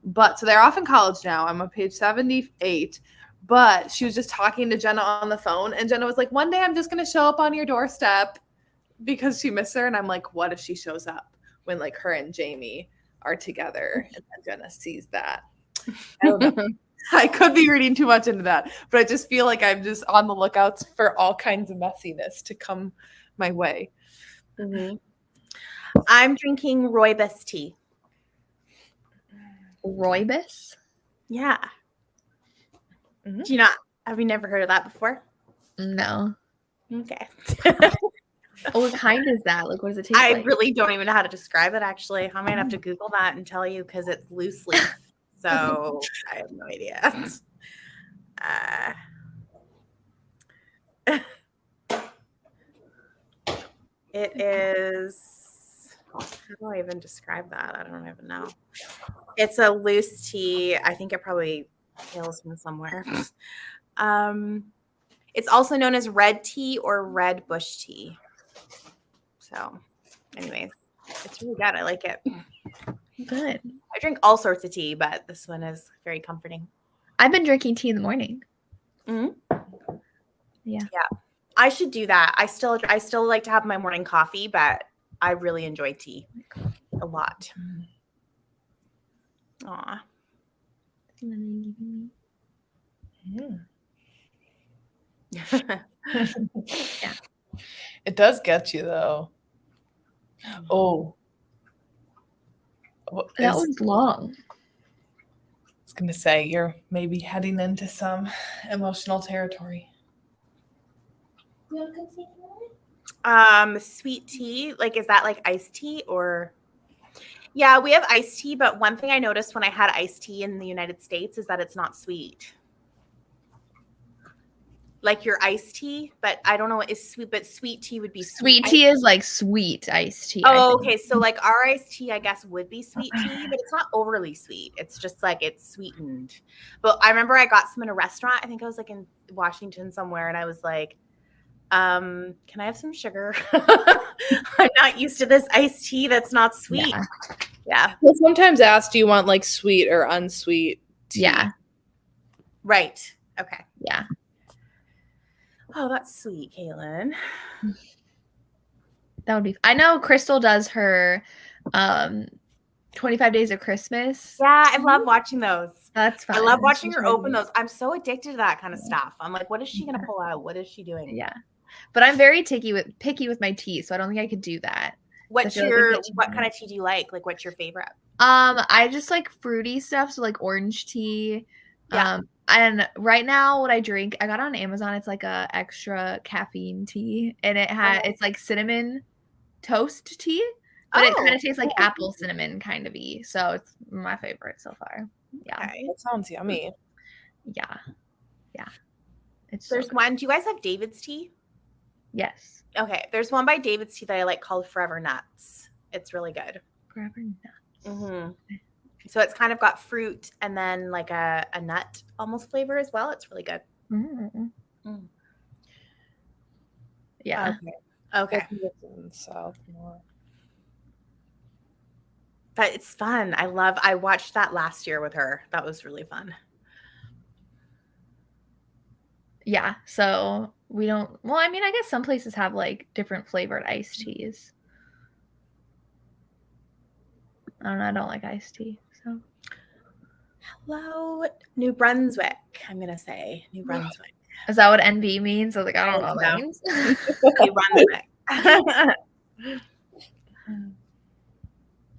But so they're off in college now. I'm on page 78. But she was just talking to Jenna on the phone, and Jenna was like, one day I'm just going to show up on your doorstep because she missed her. And I'm like, what if she shows up when like her and Jamie are together and then Jenna sees that? I don't know. I could be reading too much into that, but I just feel like I'm just on the lookouts for all kinds of messiness to come my way. I'm drinking rooibos tea. Rooibos? Yeah. Do you not? Have you never heard of that before? No. Okay. Oh, what kind is that? Like, what does it taste I like? really don't even know how to describe it. Actually, I might have to Google that and tell you because it's loose leaf. So I have no idea. It is. How do I even describe that? I don't even know. It's a loose tea. I think it probably hails from somewhere. It's also known as red tea or red bush tea. So, anyways, it's really good. I like it. Good. I drink all sorts of tea, but this one is very comforting. I've been drinking tea in the morning. Mhm. Yeah. I should do that. I still like to have my morning coffee, but I really enjoy tea a lot. Aw. It does get you though. Oh. That was long. I was going to say, you're maybe heading into some emotional territory. Sweet tea, like is that like iced tea or? Yeah, we have iced tea, but one thing I noticed when I had iced tea in the United States is that it's not sweet. Like your iced tea, but I don't know what is sweet, but sweet tea would be Sweet tea is like sweet iced tea. Oh, okay. So like our iced tea, I guess, would be sweet tea, but it's not overly sweet. It's just like it's sweetened. But I remember I got some in a restaurant. I think I was like in Washington somewhere, and I was like, can I have some sugar? I'm not used to this iced tea that's not sweet. Yeah. Well, sometimes asked, do you want like sweet or unsweet tea? Yeah. Right. Okay. Yeah. Oh, that's sweet, Kaylin. That would be. I know Crystal does her 25 Days of Christmas. Yeah, I love watching those. That's fun. I love watching her open those. I'm so addicted to that kind of stuff. I'm like, what is she gonna pull out? What is she doing? Yeah. But I'm very picky with my tea, so I don't think I could do that. What's I feel like your I get too what much. kind of tea do you like? Like what's your favorite? I just like fruity stuff, so like orange tea. Yeah. And right now what I drink, I got on Amazon, it's like a extra caffeine tea, and it's like cinnamon toast tea, but it kind of tastes like apple cinnamon kind of y. So it's my favorite so far. Yeah. Okay. That sounds yummy. Yeah. Yeah. It's There's one. Do you guys have David's tea? Yes. Okay. There's one by David's tea that I like called Forever Nuts. It's really good. Forever nuts. Mm-hmm. So it's kind of got fruit and then like a nut almost flavor as well. It's really good. Mm. Mm. Yeah. Okay. South more. But it's fun. I watched that last year with her. That was really fun. Yeah. So we don't. Well, I mean, I guess some places have like different flavored iced teas. I don't know. I don't like iced tea. So Hello, New Brunswick. I'm gonna say New Brunswick. is that what NB means? I was like, I don't know what that means. New Brunswick.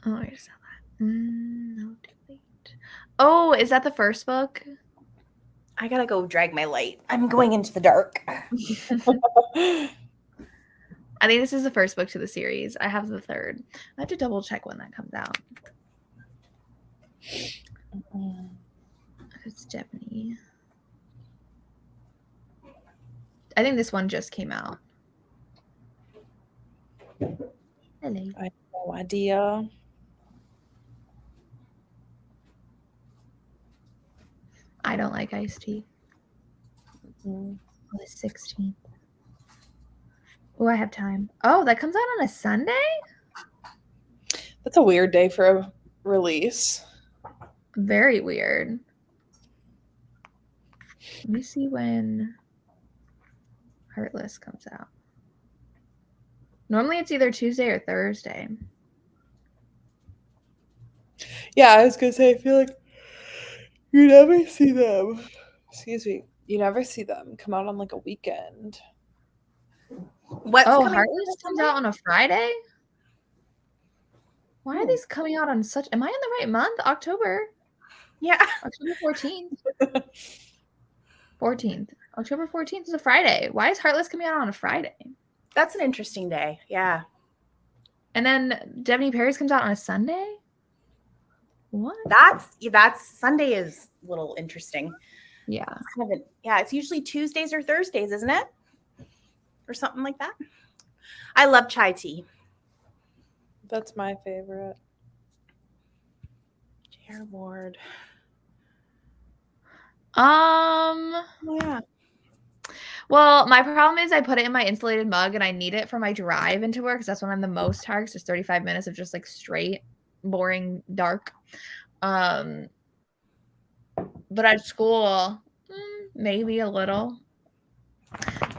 Oh, I just saw that. No, delete. Oh, is that the first book? I gotta go drag my light. I'm going into the dark. I think this is the first book to the series. I have the third. I have to double check when that comes out. It's Japanese. I think this one just came out. Hello. I have no idea. I don't like iced tea. Mm. Oh, the 16th. Oh, I have time. Oh, that comes out on a Sunday? That's a weird day for a release. Very weird. Let me see when Heartless comes out. Normally it's either Tuesday or Thursday. Yeah, I was gonna say, I feel like you never see them. Excuse me. You never see them come out on like a weekend. What's Oh, coming Heartless comes out on a Friday? Why are these coming out on such... Am I in the right month? October. Yeah. October 14th. 14th. October 14th is a Friday. Why is Heartless coming out on a Friday? That's an interesting day. Yeah. And then Devaney Paris comes out on a Sunday? What? That's Sunday is a little interesting. Yeah. Yeah, it's usually Tuesdays or Thursdays, isn't it? Or something like that. I love chai tea. That's my favorite. Chair Ward. Oh, yeah. Well, my problem is I put it in my insulated mug and I need it for my drive into work because that's when I'm the most tired. 'Cause it's 35 minutes of just like straight, boring, dark. But at school, maybe a little.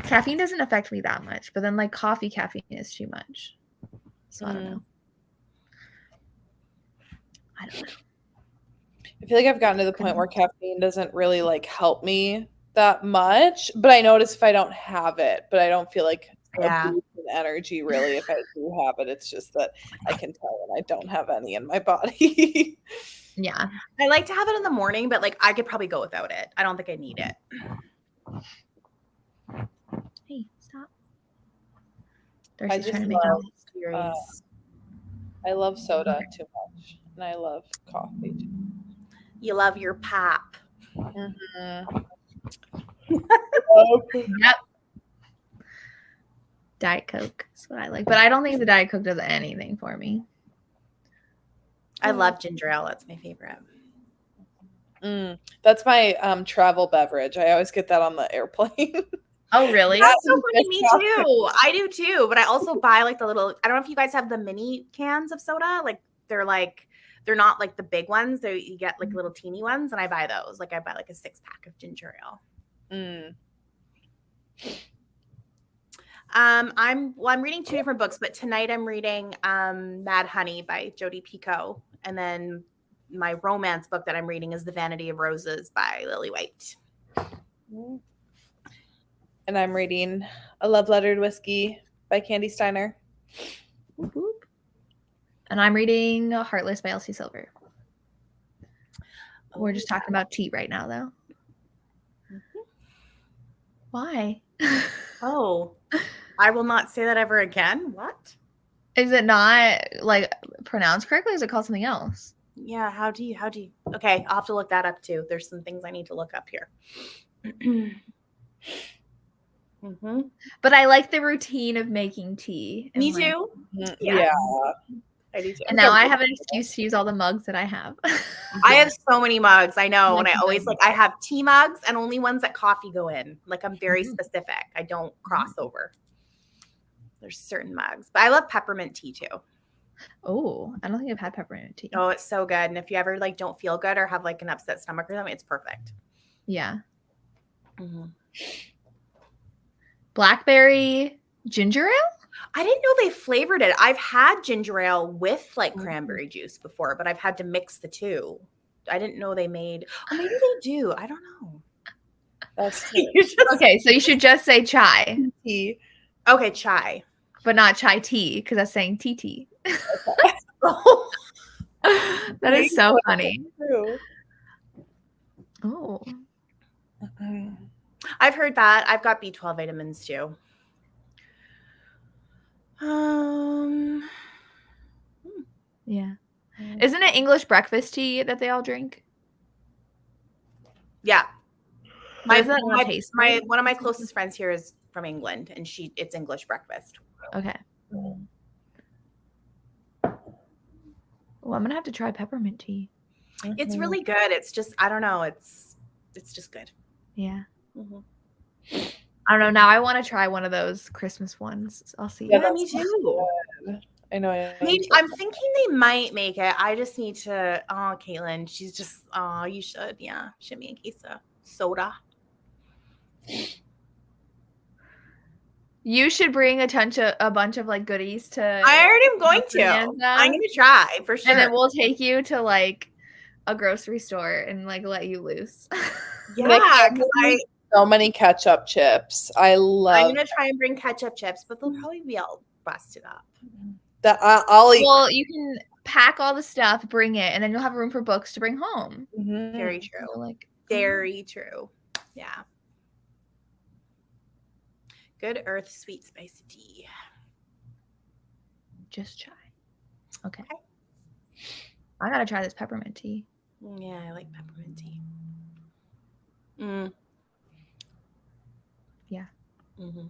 Caffeine doesn't affect me that much, but then like coffee caffeine is too much. So I don't know. I don't know. I feel like I've gotten to the point where caffeine doesn't really like help me that much, but I notice if I don't have it, but I don't feel like a boost in energy really if I do have it. It's just that I can tell when I don't have any in my body. Yeah. I like to have it in the morning, but like I could probably go without it. I don't think I need it. Hey, stop. I Darcy's just trying to make love, I love soda too much, and I love coffee too. You love your pap. Mm-hmm. Yep. Diet Coke is what I like, but I don't think the Diet Coke does anything for me. I love ginger ale. That's my favorite. That's my travel beverage. I always get that on the airplane. Oh, really? That's so funny. Me too. I do too. But I also buy like the little, I don't know if you guys have the mini cans of soda. Like they're not like the big ones. You get like little teeny ones, and I buy those. Like I buy like a 6-pack of ginger ale. I'm reading 2 different books, but tonight I'm reading Mad Honey by Jodi Picoult, and then my romance book that I'm reading is The Vanity of Roses by Lily White. And I'm reading A Love Letter to Whiskey by Candy Steiner. And I'm reading Heartless by Elsie Silver. We're just talking about tea right now, though. Why? Oh, I will not say that ever again. What? Is it not like pronounced correctly? Or is it called something else? Yeah. How do you? Okay. I'll have to look that up too. There's some things I need to look up here. But I like the routine of making tea. Me too. Yeah. I do too. And now I have an excuse to use all the mugs that I have. I have so many mugs. I know. And I always I have tea mugs and only ones that coffee go in. Like I'm very specific. I don't cross over. There's certain mugs. But I love peppermint tea too. Oh, I don't think I've had peppermint tea. Oh, it's so good. And if you ever like don't feel good or have like an upset stomach or something, it's perfect. Yeah. Blackberry ginger ale? I didn't know they flavored it. I've had ginger ale with like cranberry juice before, but I've had to mix the two. I didn't know they made. Oh, maybe they do. I don't know. That's okay. So you should just say chai. Tea. Okay, chai, but not chai tea because that's saying tea. That is so funny. True. Oh. I've heard that. I've got B12 vitamins too. Um, Yeah. Isn't it English breakfast tea that they all drink? yeah. My, Does that not taste my good? one of my closest friends here is from England, and it's English breakfast. Okay. Well, I'm gonna have to try peppermint tea. It's really good. It's just I don't know. It's just good. Yeah. Mhm. I don't know. Now I want to try one of those Christmas ones. I'll see. Yeah, Yeah, me too. I know. I'm thinking they might make it. I just need to. Oh, Caitlin, she's just. Oh, you should. Yeah, shimmy and queso soda. You should bring a bunch of like goodies to. I already am going to. Bonanza, I'm going to try for sure. and then we'll take you to like a grocery store and like let you loose. yeah, because so many ketchup chips. I'm love going to try and bring ketchup chips, but they'll probably be all busted up. that. I'll eat. Well, you can pack all the stuff, bring it, and then you'll have room for books to bring home. Mhm. Very true. So, like Very true. Yeah. Good Earth sweet spicy tea. just chai. Okay. I gotta try this peppermint tea. Yeah, I like peppermint tea. Mm. Yeah. Mm-hmm.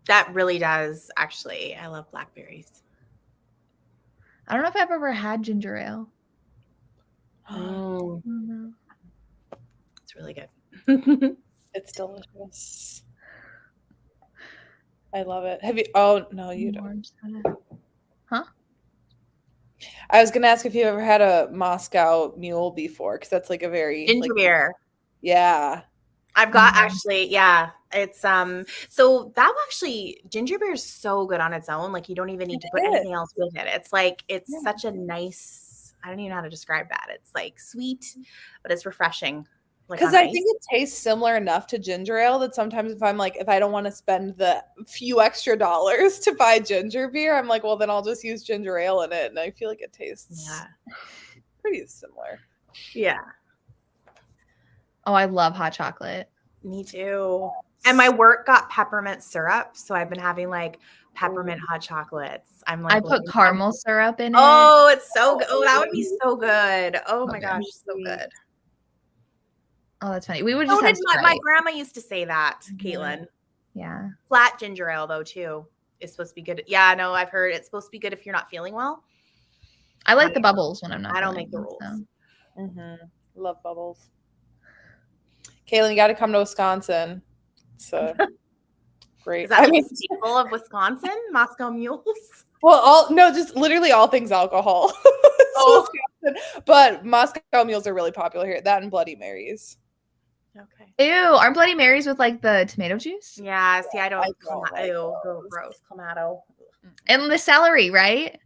That really does, actually. I love blackberries. I don't know if I've ever had ginger ale. Mm. I don't know. It's really good. It's delicious. I love it. Have you? Oh no, you don't. Orange soda. I was gonna ask if you ever had a Moscow Mule before, because that's like a very Ginger beer. Yeah. I've got Mhm. actually, yeah. It's so that actually ginger beer is so good on its own. Like you don't even need to put anything else with it. It's like it's such a nice, I don't even know how to describe that. It's like sweet, but it's refreshing. Like Because on I ice. think it tastes similar enough to ginger ale that sometimes if I don't want to spend the few extra dollars to buy ginger beer, I'm like, well, then I'll just use ginger ale in it. And I feel like it tastes pretty similar. Yeah. Oh, I love hot chocolate. Me too. And my work got peppermint syrup, so I've been having like peppermint hot chocolates. I'm like, I put caramel syrup in it. oh, it's so good. Oh, that would be so good. Oh my Okay. gosh, so good. Oh, that's funny. We would So just have did my Sprite. grandma used to say that, Mhm. Caitlin. Yeah. Flat ginger ale though too is supposed to be good. Yeah, no, I've heard it's supposed to be good if you're not feeling well. I like the bubbles when I'm not. I don't feeling make the well, rules. so. Mm-hmm. Love bubbles. Caitlin, you got to come to Wisconsin. It's great. Is that like a staple of Wisconsin? Moscow mules? Well, just literally all things alcohol. Oh, but Moscow mules are really popular here. That and Bloody Marys. okay. Ew, aren't Bloody Marys with like the tomato juice? Yeah, see, I don't. I don't like Ew, those. gross. Clamato. And the celery, right?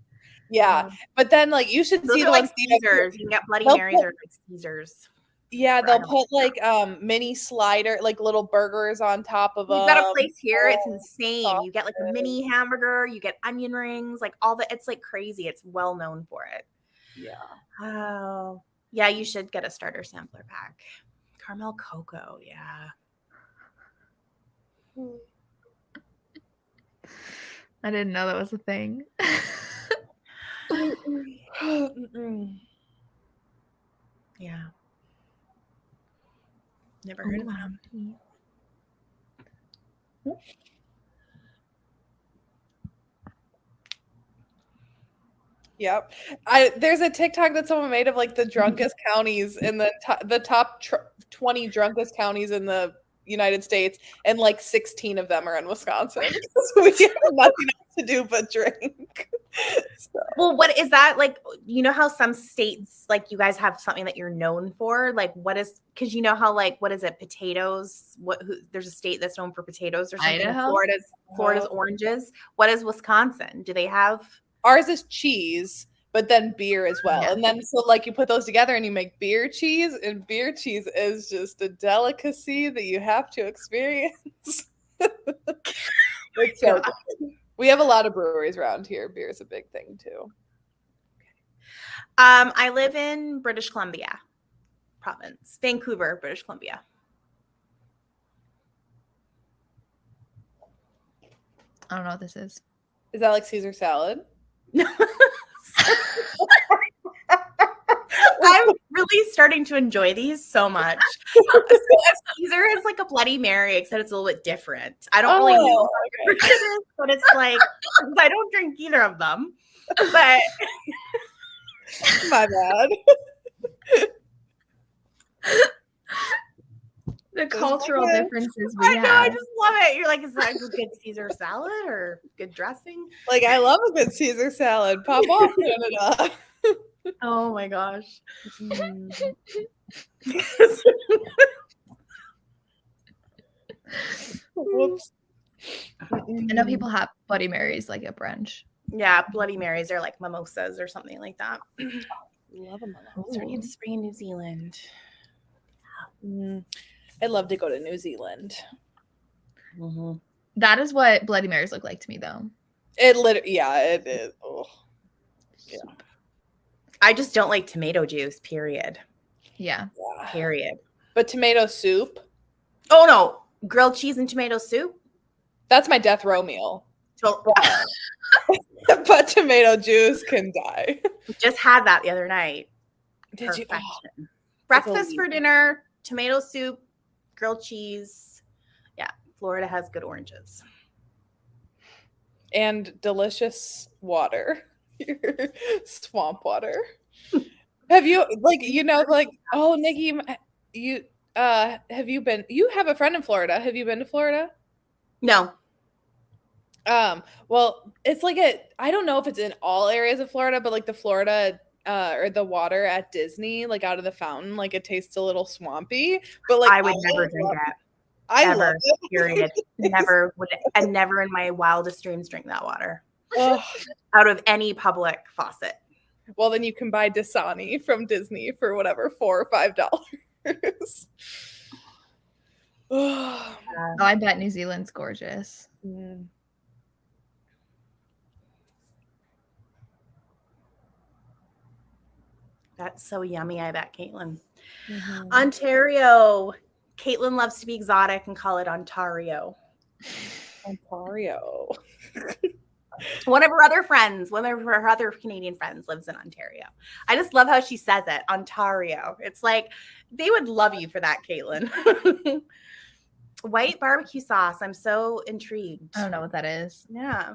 Yeah, but then like you should Those see are the like ones. Caesars. You can get Bloody They'll Marys put- or like Caesars. Yeah, I they'll don't put like mini slider, like little burgers on top of them. We've got a place here. It's Oh, insane. You get like a mini hamburger. You get onion rings. Like all the. It's like crazy. It's well known for it. Yeah. Oh, yeah. You should get a starter sampler pack. Caramel cocoa. Yeah. I didn't know that was a thing. Yeah. Never heard of that. Yep. There's a TikTok that someone made of like the drunkest counties in the top 20 drunkest counties in the United States, and like 16 of them are in Wisconsin. So we have nothing else to do but drink. So. Well, what is that like? You know how some states, like you guys have something that you're known for? Like what is, because you know how like, what is it? Potatoes. There's a state that's known for potatoes or something. Idaho? Florida's oranges. What is Wisconsin? Do they have? Ours is cheese, but then beer as well. Yeah. And then so like you put those together and you make beer cheese, and beer cheese is just a delicacy that you have to experience. It's so good. We have a lot of breweries around here. Beer is a big thing too. I live in British Columbia province, Vancouver, British Columbia. I don't know what this is. Is that like Caesar salad? I'm really starting to enjoy these so much. So Caesar is like a Bloody Mary, except it's a little bit different. I don't really know what it is, but it's like I don't drink either of them. But My bad. The cultural okay. differences we I know, I have. just love it. You're like, is that a good Caesar salad or good dressing? Like, I love a good Caesar salad. Pop off, Canada. Oh my gosh. Whoops. I know people have Bloody Marys like at brunch. Yeah, Bloody Marys are like mimosas or something like that. Love them. Starting in spring in New Zealand. I'd love to go to New Zealand. That is what Bloody Marys look like to me, though. It is. Oh. Yeah. I just don't like tomato juice, period. Yeah. Period. But tomato soup, Oh no, grilled cheese and tomato soup. that's my death row meal. So, But tomato juice can die. just had that the other night. Did you? Perfection. Breakfast for dinner, tomato soup, grilled cheese. Yeah, Florida has good oranges. And delicious water. Swamp water. Have you oh, Nikki, you have you have a friend in Florida. Have you been to Florida? No. Well, it's like I don't know if it's in all areas of Florida, but like the Florida or the water at Disney, like out of the fountain, like it tastes a little swampy. But like I would never drink it. I Ever. love it. Period. Never would and never in my wildest dreams drink that water. Ugh. Out of any public faucet. Well, then you can buy Dasani from Disney for whatever $4 or $5. Oh, I bet New Zealand's gorgeous. That's so yummy, I bet, Caitlin. Mhm. Ontario. Caitlin loves to be exotic and call it Ontario. Ontario. One of her other Canadian friends lives in Ontario. I just love how she says it, Ontario. It's like they would love you for that, Caitlin. White barbecue sauce. I'm so intrigued. I don't know what that is. Yeah.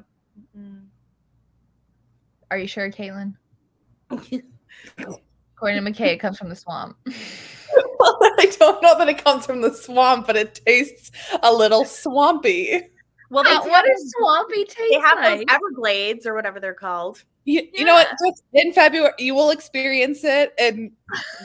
Are you sure, Caitlin? According to McKay, it comes from the swamp. Well, I don't know that it comes from the swamp, but it tastes a little swampy. Well, What does swampy taste they have like? those Everglades or whatever they're called. You know what? Just in February, you will experience it, and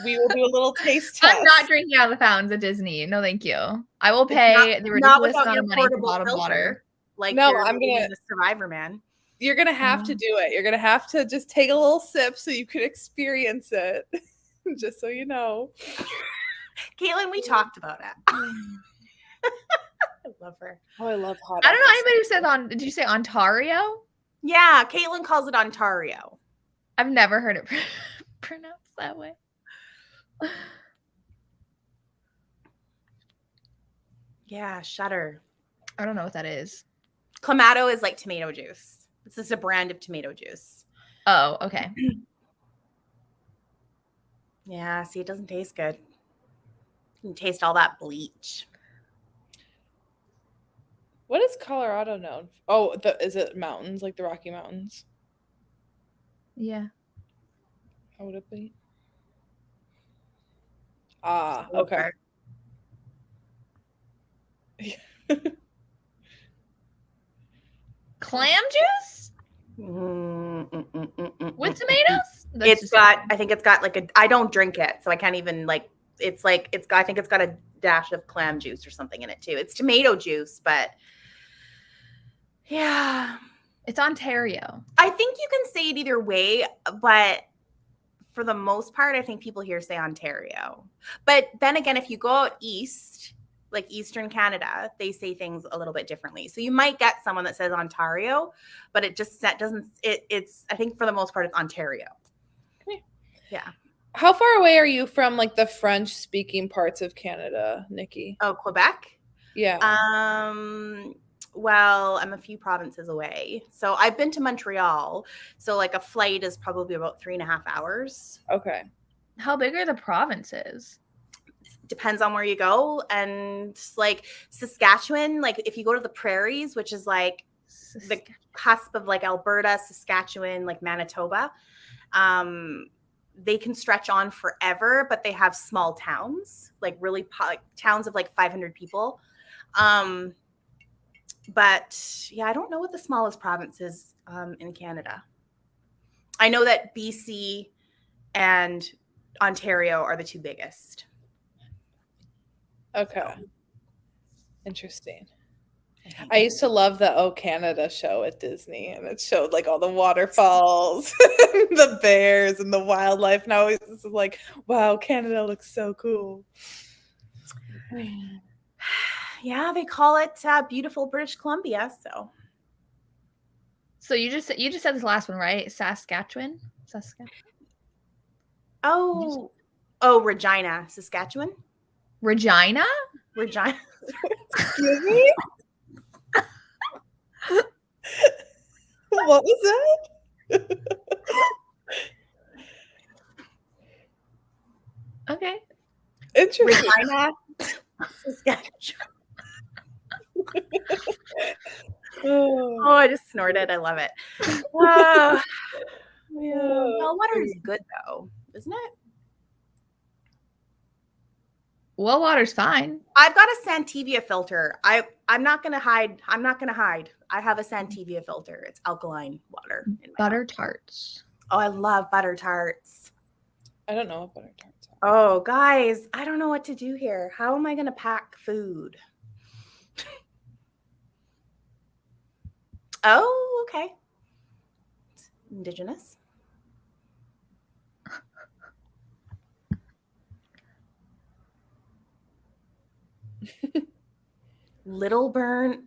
we will do a little taste test. I'm not drinking out of the fountains at Disney. No, thank you. I will pay the ridiculous amount of money for bottled water. Like No, you're I'm living gonna- in the Survivor Man. You're gonna have to do it. You're gonna have to just take a little sip so you can experience it. Just so you know. Caitlin, we talked about it. I love her. Oh, I love hot. I don't know anybody who says did you say Ontario? Yeah, Caitlin calls it Ontario. I've never heard it pronounced that way. Yeah, shudder. I don't know what that is. Clamato is like tomato juice. It's just a brand of tomato juice. Oh, okay. Yeah, see, it doesn't taste good. You can taste all that bleach. What is Colorado known? Oh, is it mountains, like the Rocky Mountains? Yeah. How would it be? Ah, okay. Clam juice with tomatoes? I think it's got like I don't drink it, so I can't even like, I think it's got a dash of clam juice or something in it too. It's tomato juice, but yeah. It's Ontario. I think you can say it either way, but for the most part, I think people here say Ontario. But then again, if you go out east, like Eastern Canada, they say things a little bit differently. So you might get someone that says Ontario, but it just doesn't, it's, I think for the most part, it's Ontario. Yeah. How far away are you from like the French speaking parts of Canada, Nikki? Oh, Quebec? Yeah. well, I'm a few provinces away. So I've been to Montreal. So like a flight is probably about 3.5 hours. Okay. How big are the provinces? Depends on where you go. And like Saskatchewan, like if you go to the prairies, which is like the cusp of like Alberta, Saskatchewan, like Manitoba, they can stretch on forever, but they have small towns, like really like towns of like 500 people. But yeah, I don't know what the smallest province is in Canada. I know that BC and Ontario are the two biggest. Okay. Interesting. I used to love the Oh Canada show at Disney, and it showed like all the waterfalls, the bears, and the wildlife. And I always was like, wow, Canada looks so cool. Yeah, they call it beautiful British Columbia. So you just said this last one, right? Saskatchewan? Oh, Regina, Saskatchewan. Regina? Regina. Excuse me? What was that? Okay. Interesting. Regina, Saskatchewan. Oh, I just snorted. I love it. Oh, yeah. Well, water is good though, isn't it? Well, water's fine. I've got a Santivia filter. I'm not gonna hide. I have a Santivia filter. It's alkaline water. In my Butter house. tarts. Oh, I love butter tarts. I don't know what butter tarts are. Oh, guys, I don't know what to do here. How am I gonna pack food? Oh, okay. It's Indigenous. Little Burn.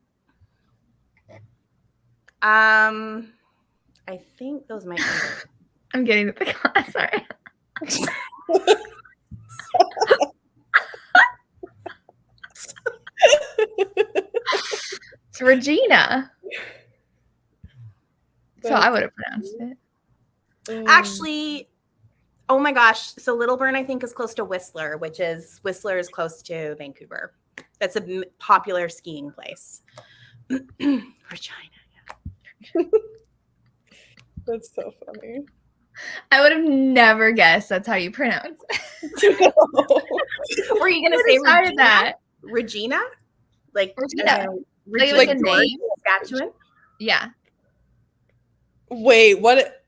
I think those might be. I'm getting the pick. Sorry. It's Regina. So I would have pronounced it. Actually, oh my gosh. So Little Burn, I think, is close to Whistler, Whistler is close to Vancouver. That's a popular skiing place. Regina. That's so funny. I would have never guessed that's how you pronounce it. Were you gonna Who say decided Regina? that? Regina? Like Regina. Regina, Like a name? Saskatchewan? Yeah. Wait, what?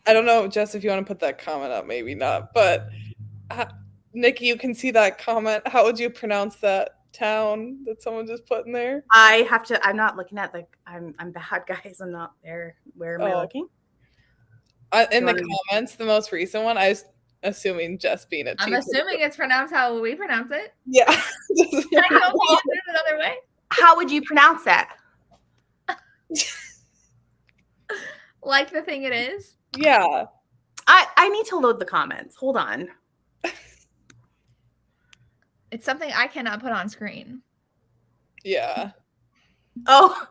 I don't know, Jess, if you want to put that comment up, maybe not. But Nikki, you can see that comment. How would you pronounce that town that someone just put in there? I have to. I'm not looking at I'm bad, guys. I'm not there. Where am I looking? In the comments, the most recent one, I was assuming just being a I'm cheap assuming it's pronounced how we pronounce it. Yeah. I don't know another way. How would you pronounce that? Like the thing it is. Yeah. I need to load the comments. Hold on. It's something I cannot put on screen. Yeah. Oh,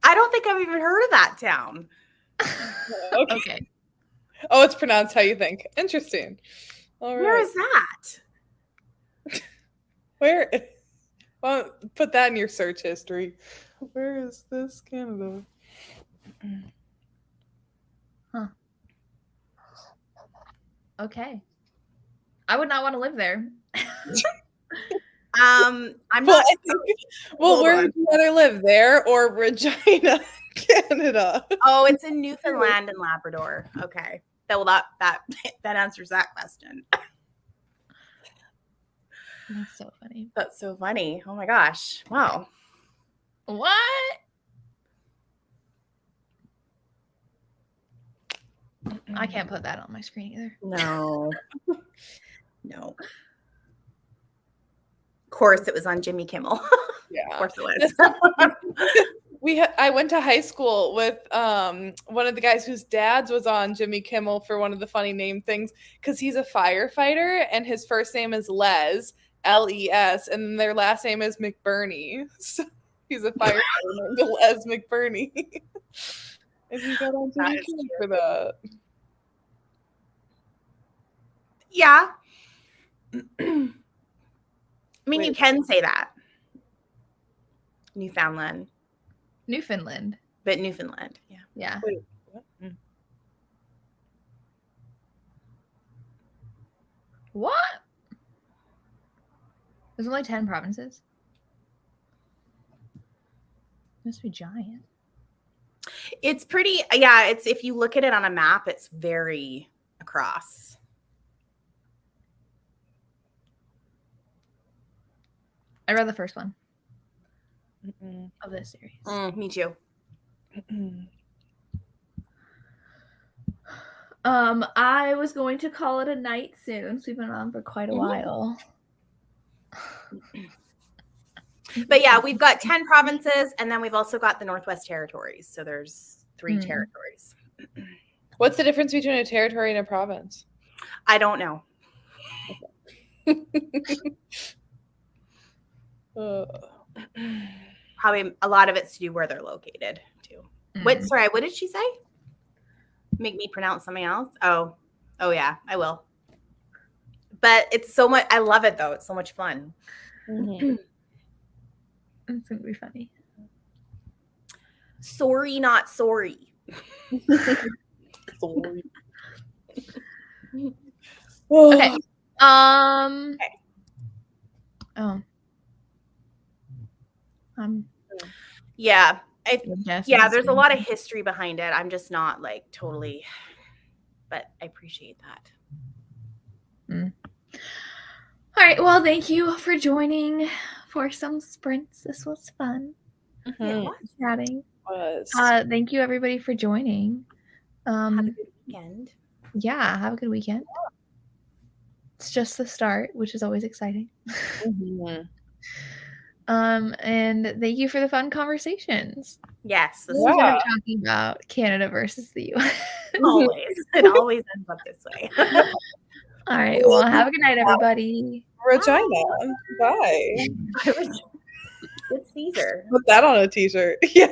I don't think I've even heard of that town. Okay. Oh, it's pronounced how you think. Interesting. All right. Where is that? Where? Well, put that in your search history. Where is this Canada? Huh. Okay. I would not want to live there. I'm Well, not. well, Hold where on. would you rather live, there or Regina, Canada? Oh, it's in Newfoundland and Labrador. Okay. That answers that question. That's so funny. That's so funny. Oh my gosh. Wow. What? I can't put that on my screen either. No. No. Of course, it was on Jimmy Kimmel. Of Yeah. course it was. I went to high school with one of the guys whose dad's was on Jimmy Kimmel for one of the funny name things because he's a firefighter and his first name is Les. Les, and then their last name is McBurney. So he's a firefighter named Les McBurney. And he got on That TV is for that. Yeah. I mean, you Wait. can say that. Newfoundland, Newfoundland. but Newfoundland. Yeah. Yeah. Wait, what? What? There's only 10 provinces. Must be giant. It's pretty, yeah, it's if you look at it on a map, it's very across. I read the first one Mm-mm. of this series. Me too. Mm-mm. I was going to call it a night soon. So we've been on for quite a while. But yeah, we've got 10 provinces, and then we've also got the Northwest Territories. So there's 3 Hmm. territories. What's the difference between a territory and a province? I don't know. Probably a lot of it's to do where they're located too. What? Mm. Sorry, what did she say? Make me pronounce something else? Oh yeah, I will. But it's so much. I love it though. It's so much fun. Mhm. It's gonna be funny. Sorry, not sorry. Sorry. Okay. Okay. Oh. Yeah, Jess yeah. is There's a doing- lot of history behind it. I'm just not like totally, but I appreciate that. All right. Well, thank you for joining for some sprints. This was fun Mhm. chatting. Was. Thank you everybody for joining. Have a good weekend. Yeah, have a good weekend. It's just the start, which is always exciting. Mhm. And thank you for the fun conversations. Yes, this We is started talking about Canada versus the US. always. It always ends up this way. All right. Well, have a good night, everybody. Regina. Bye. Good Caesar. Put that on a t-shirt. Yeah.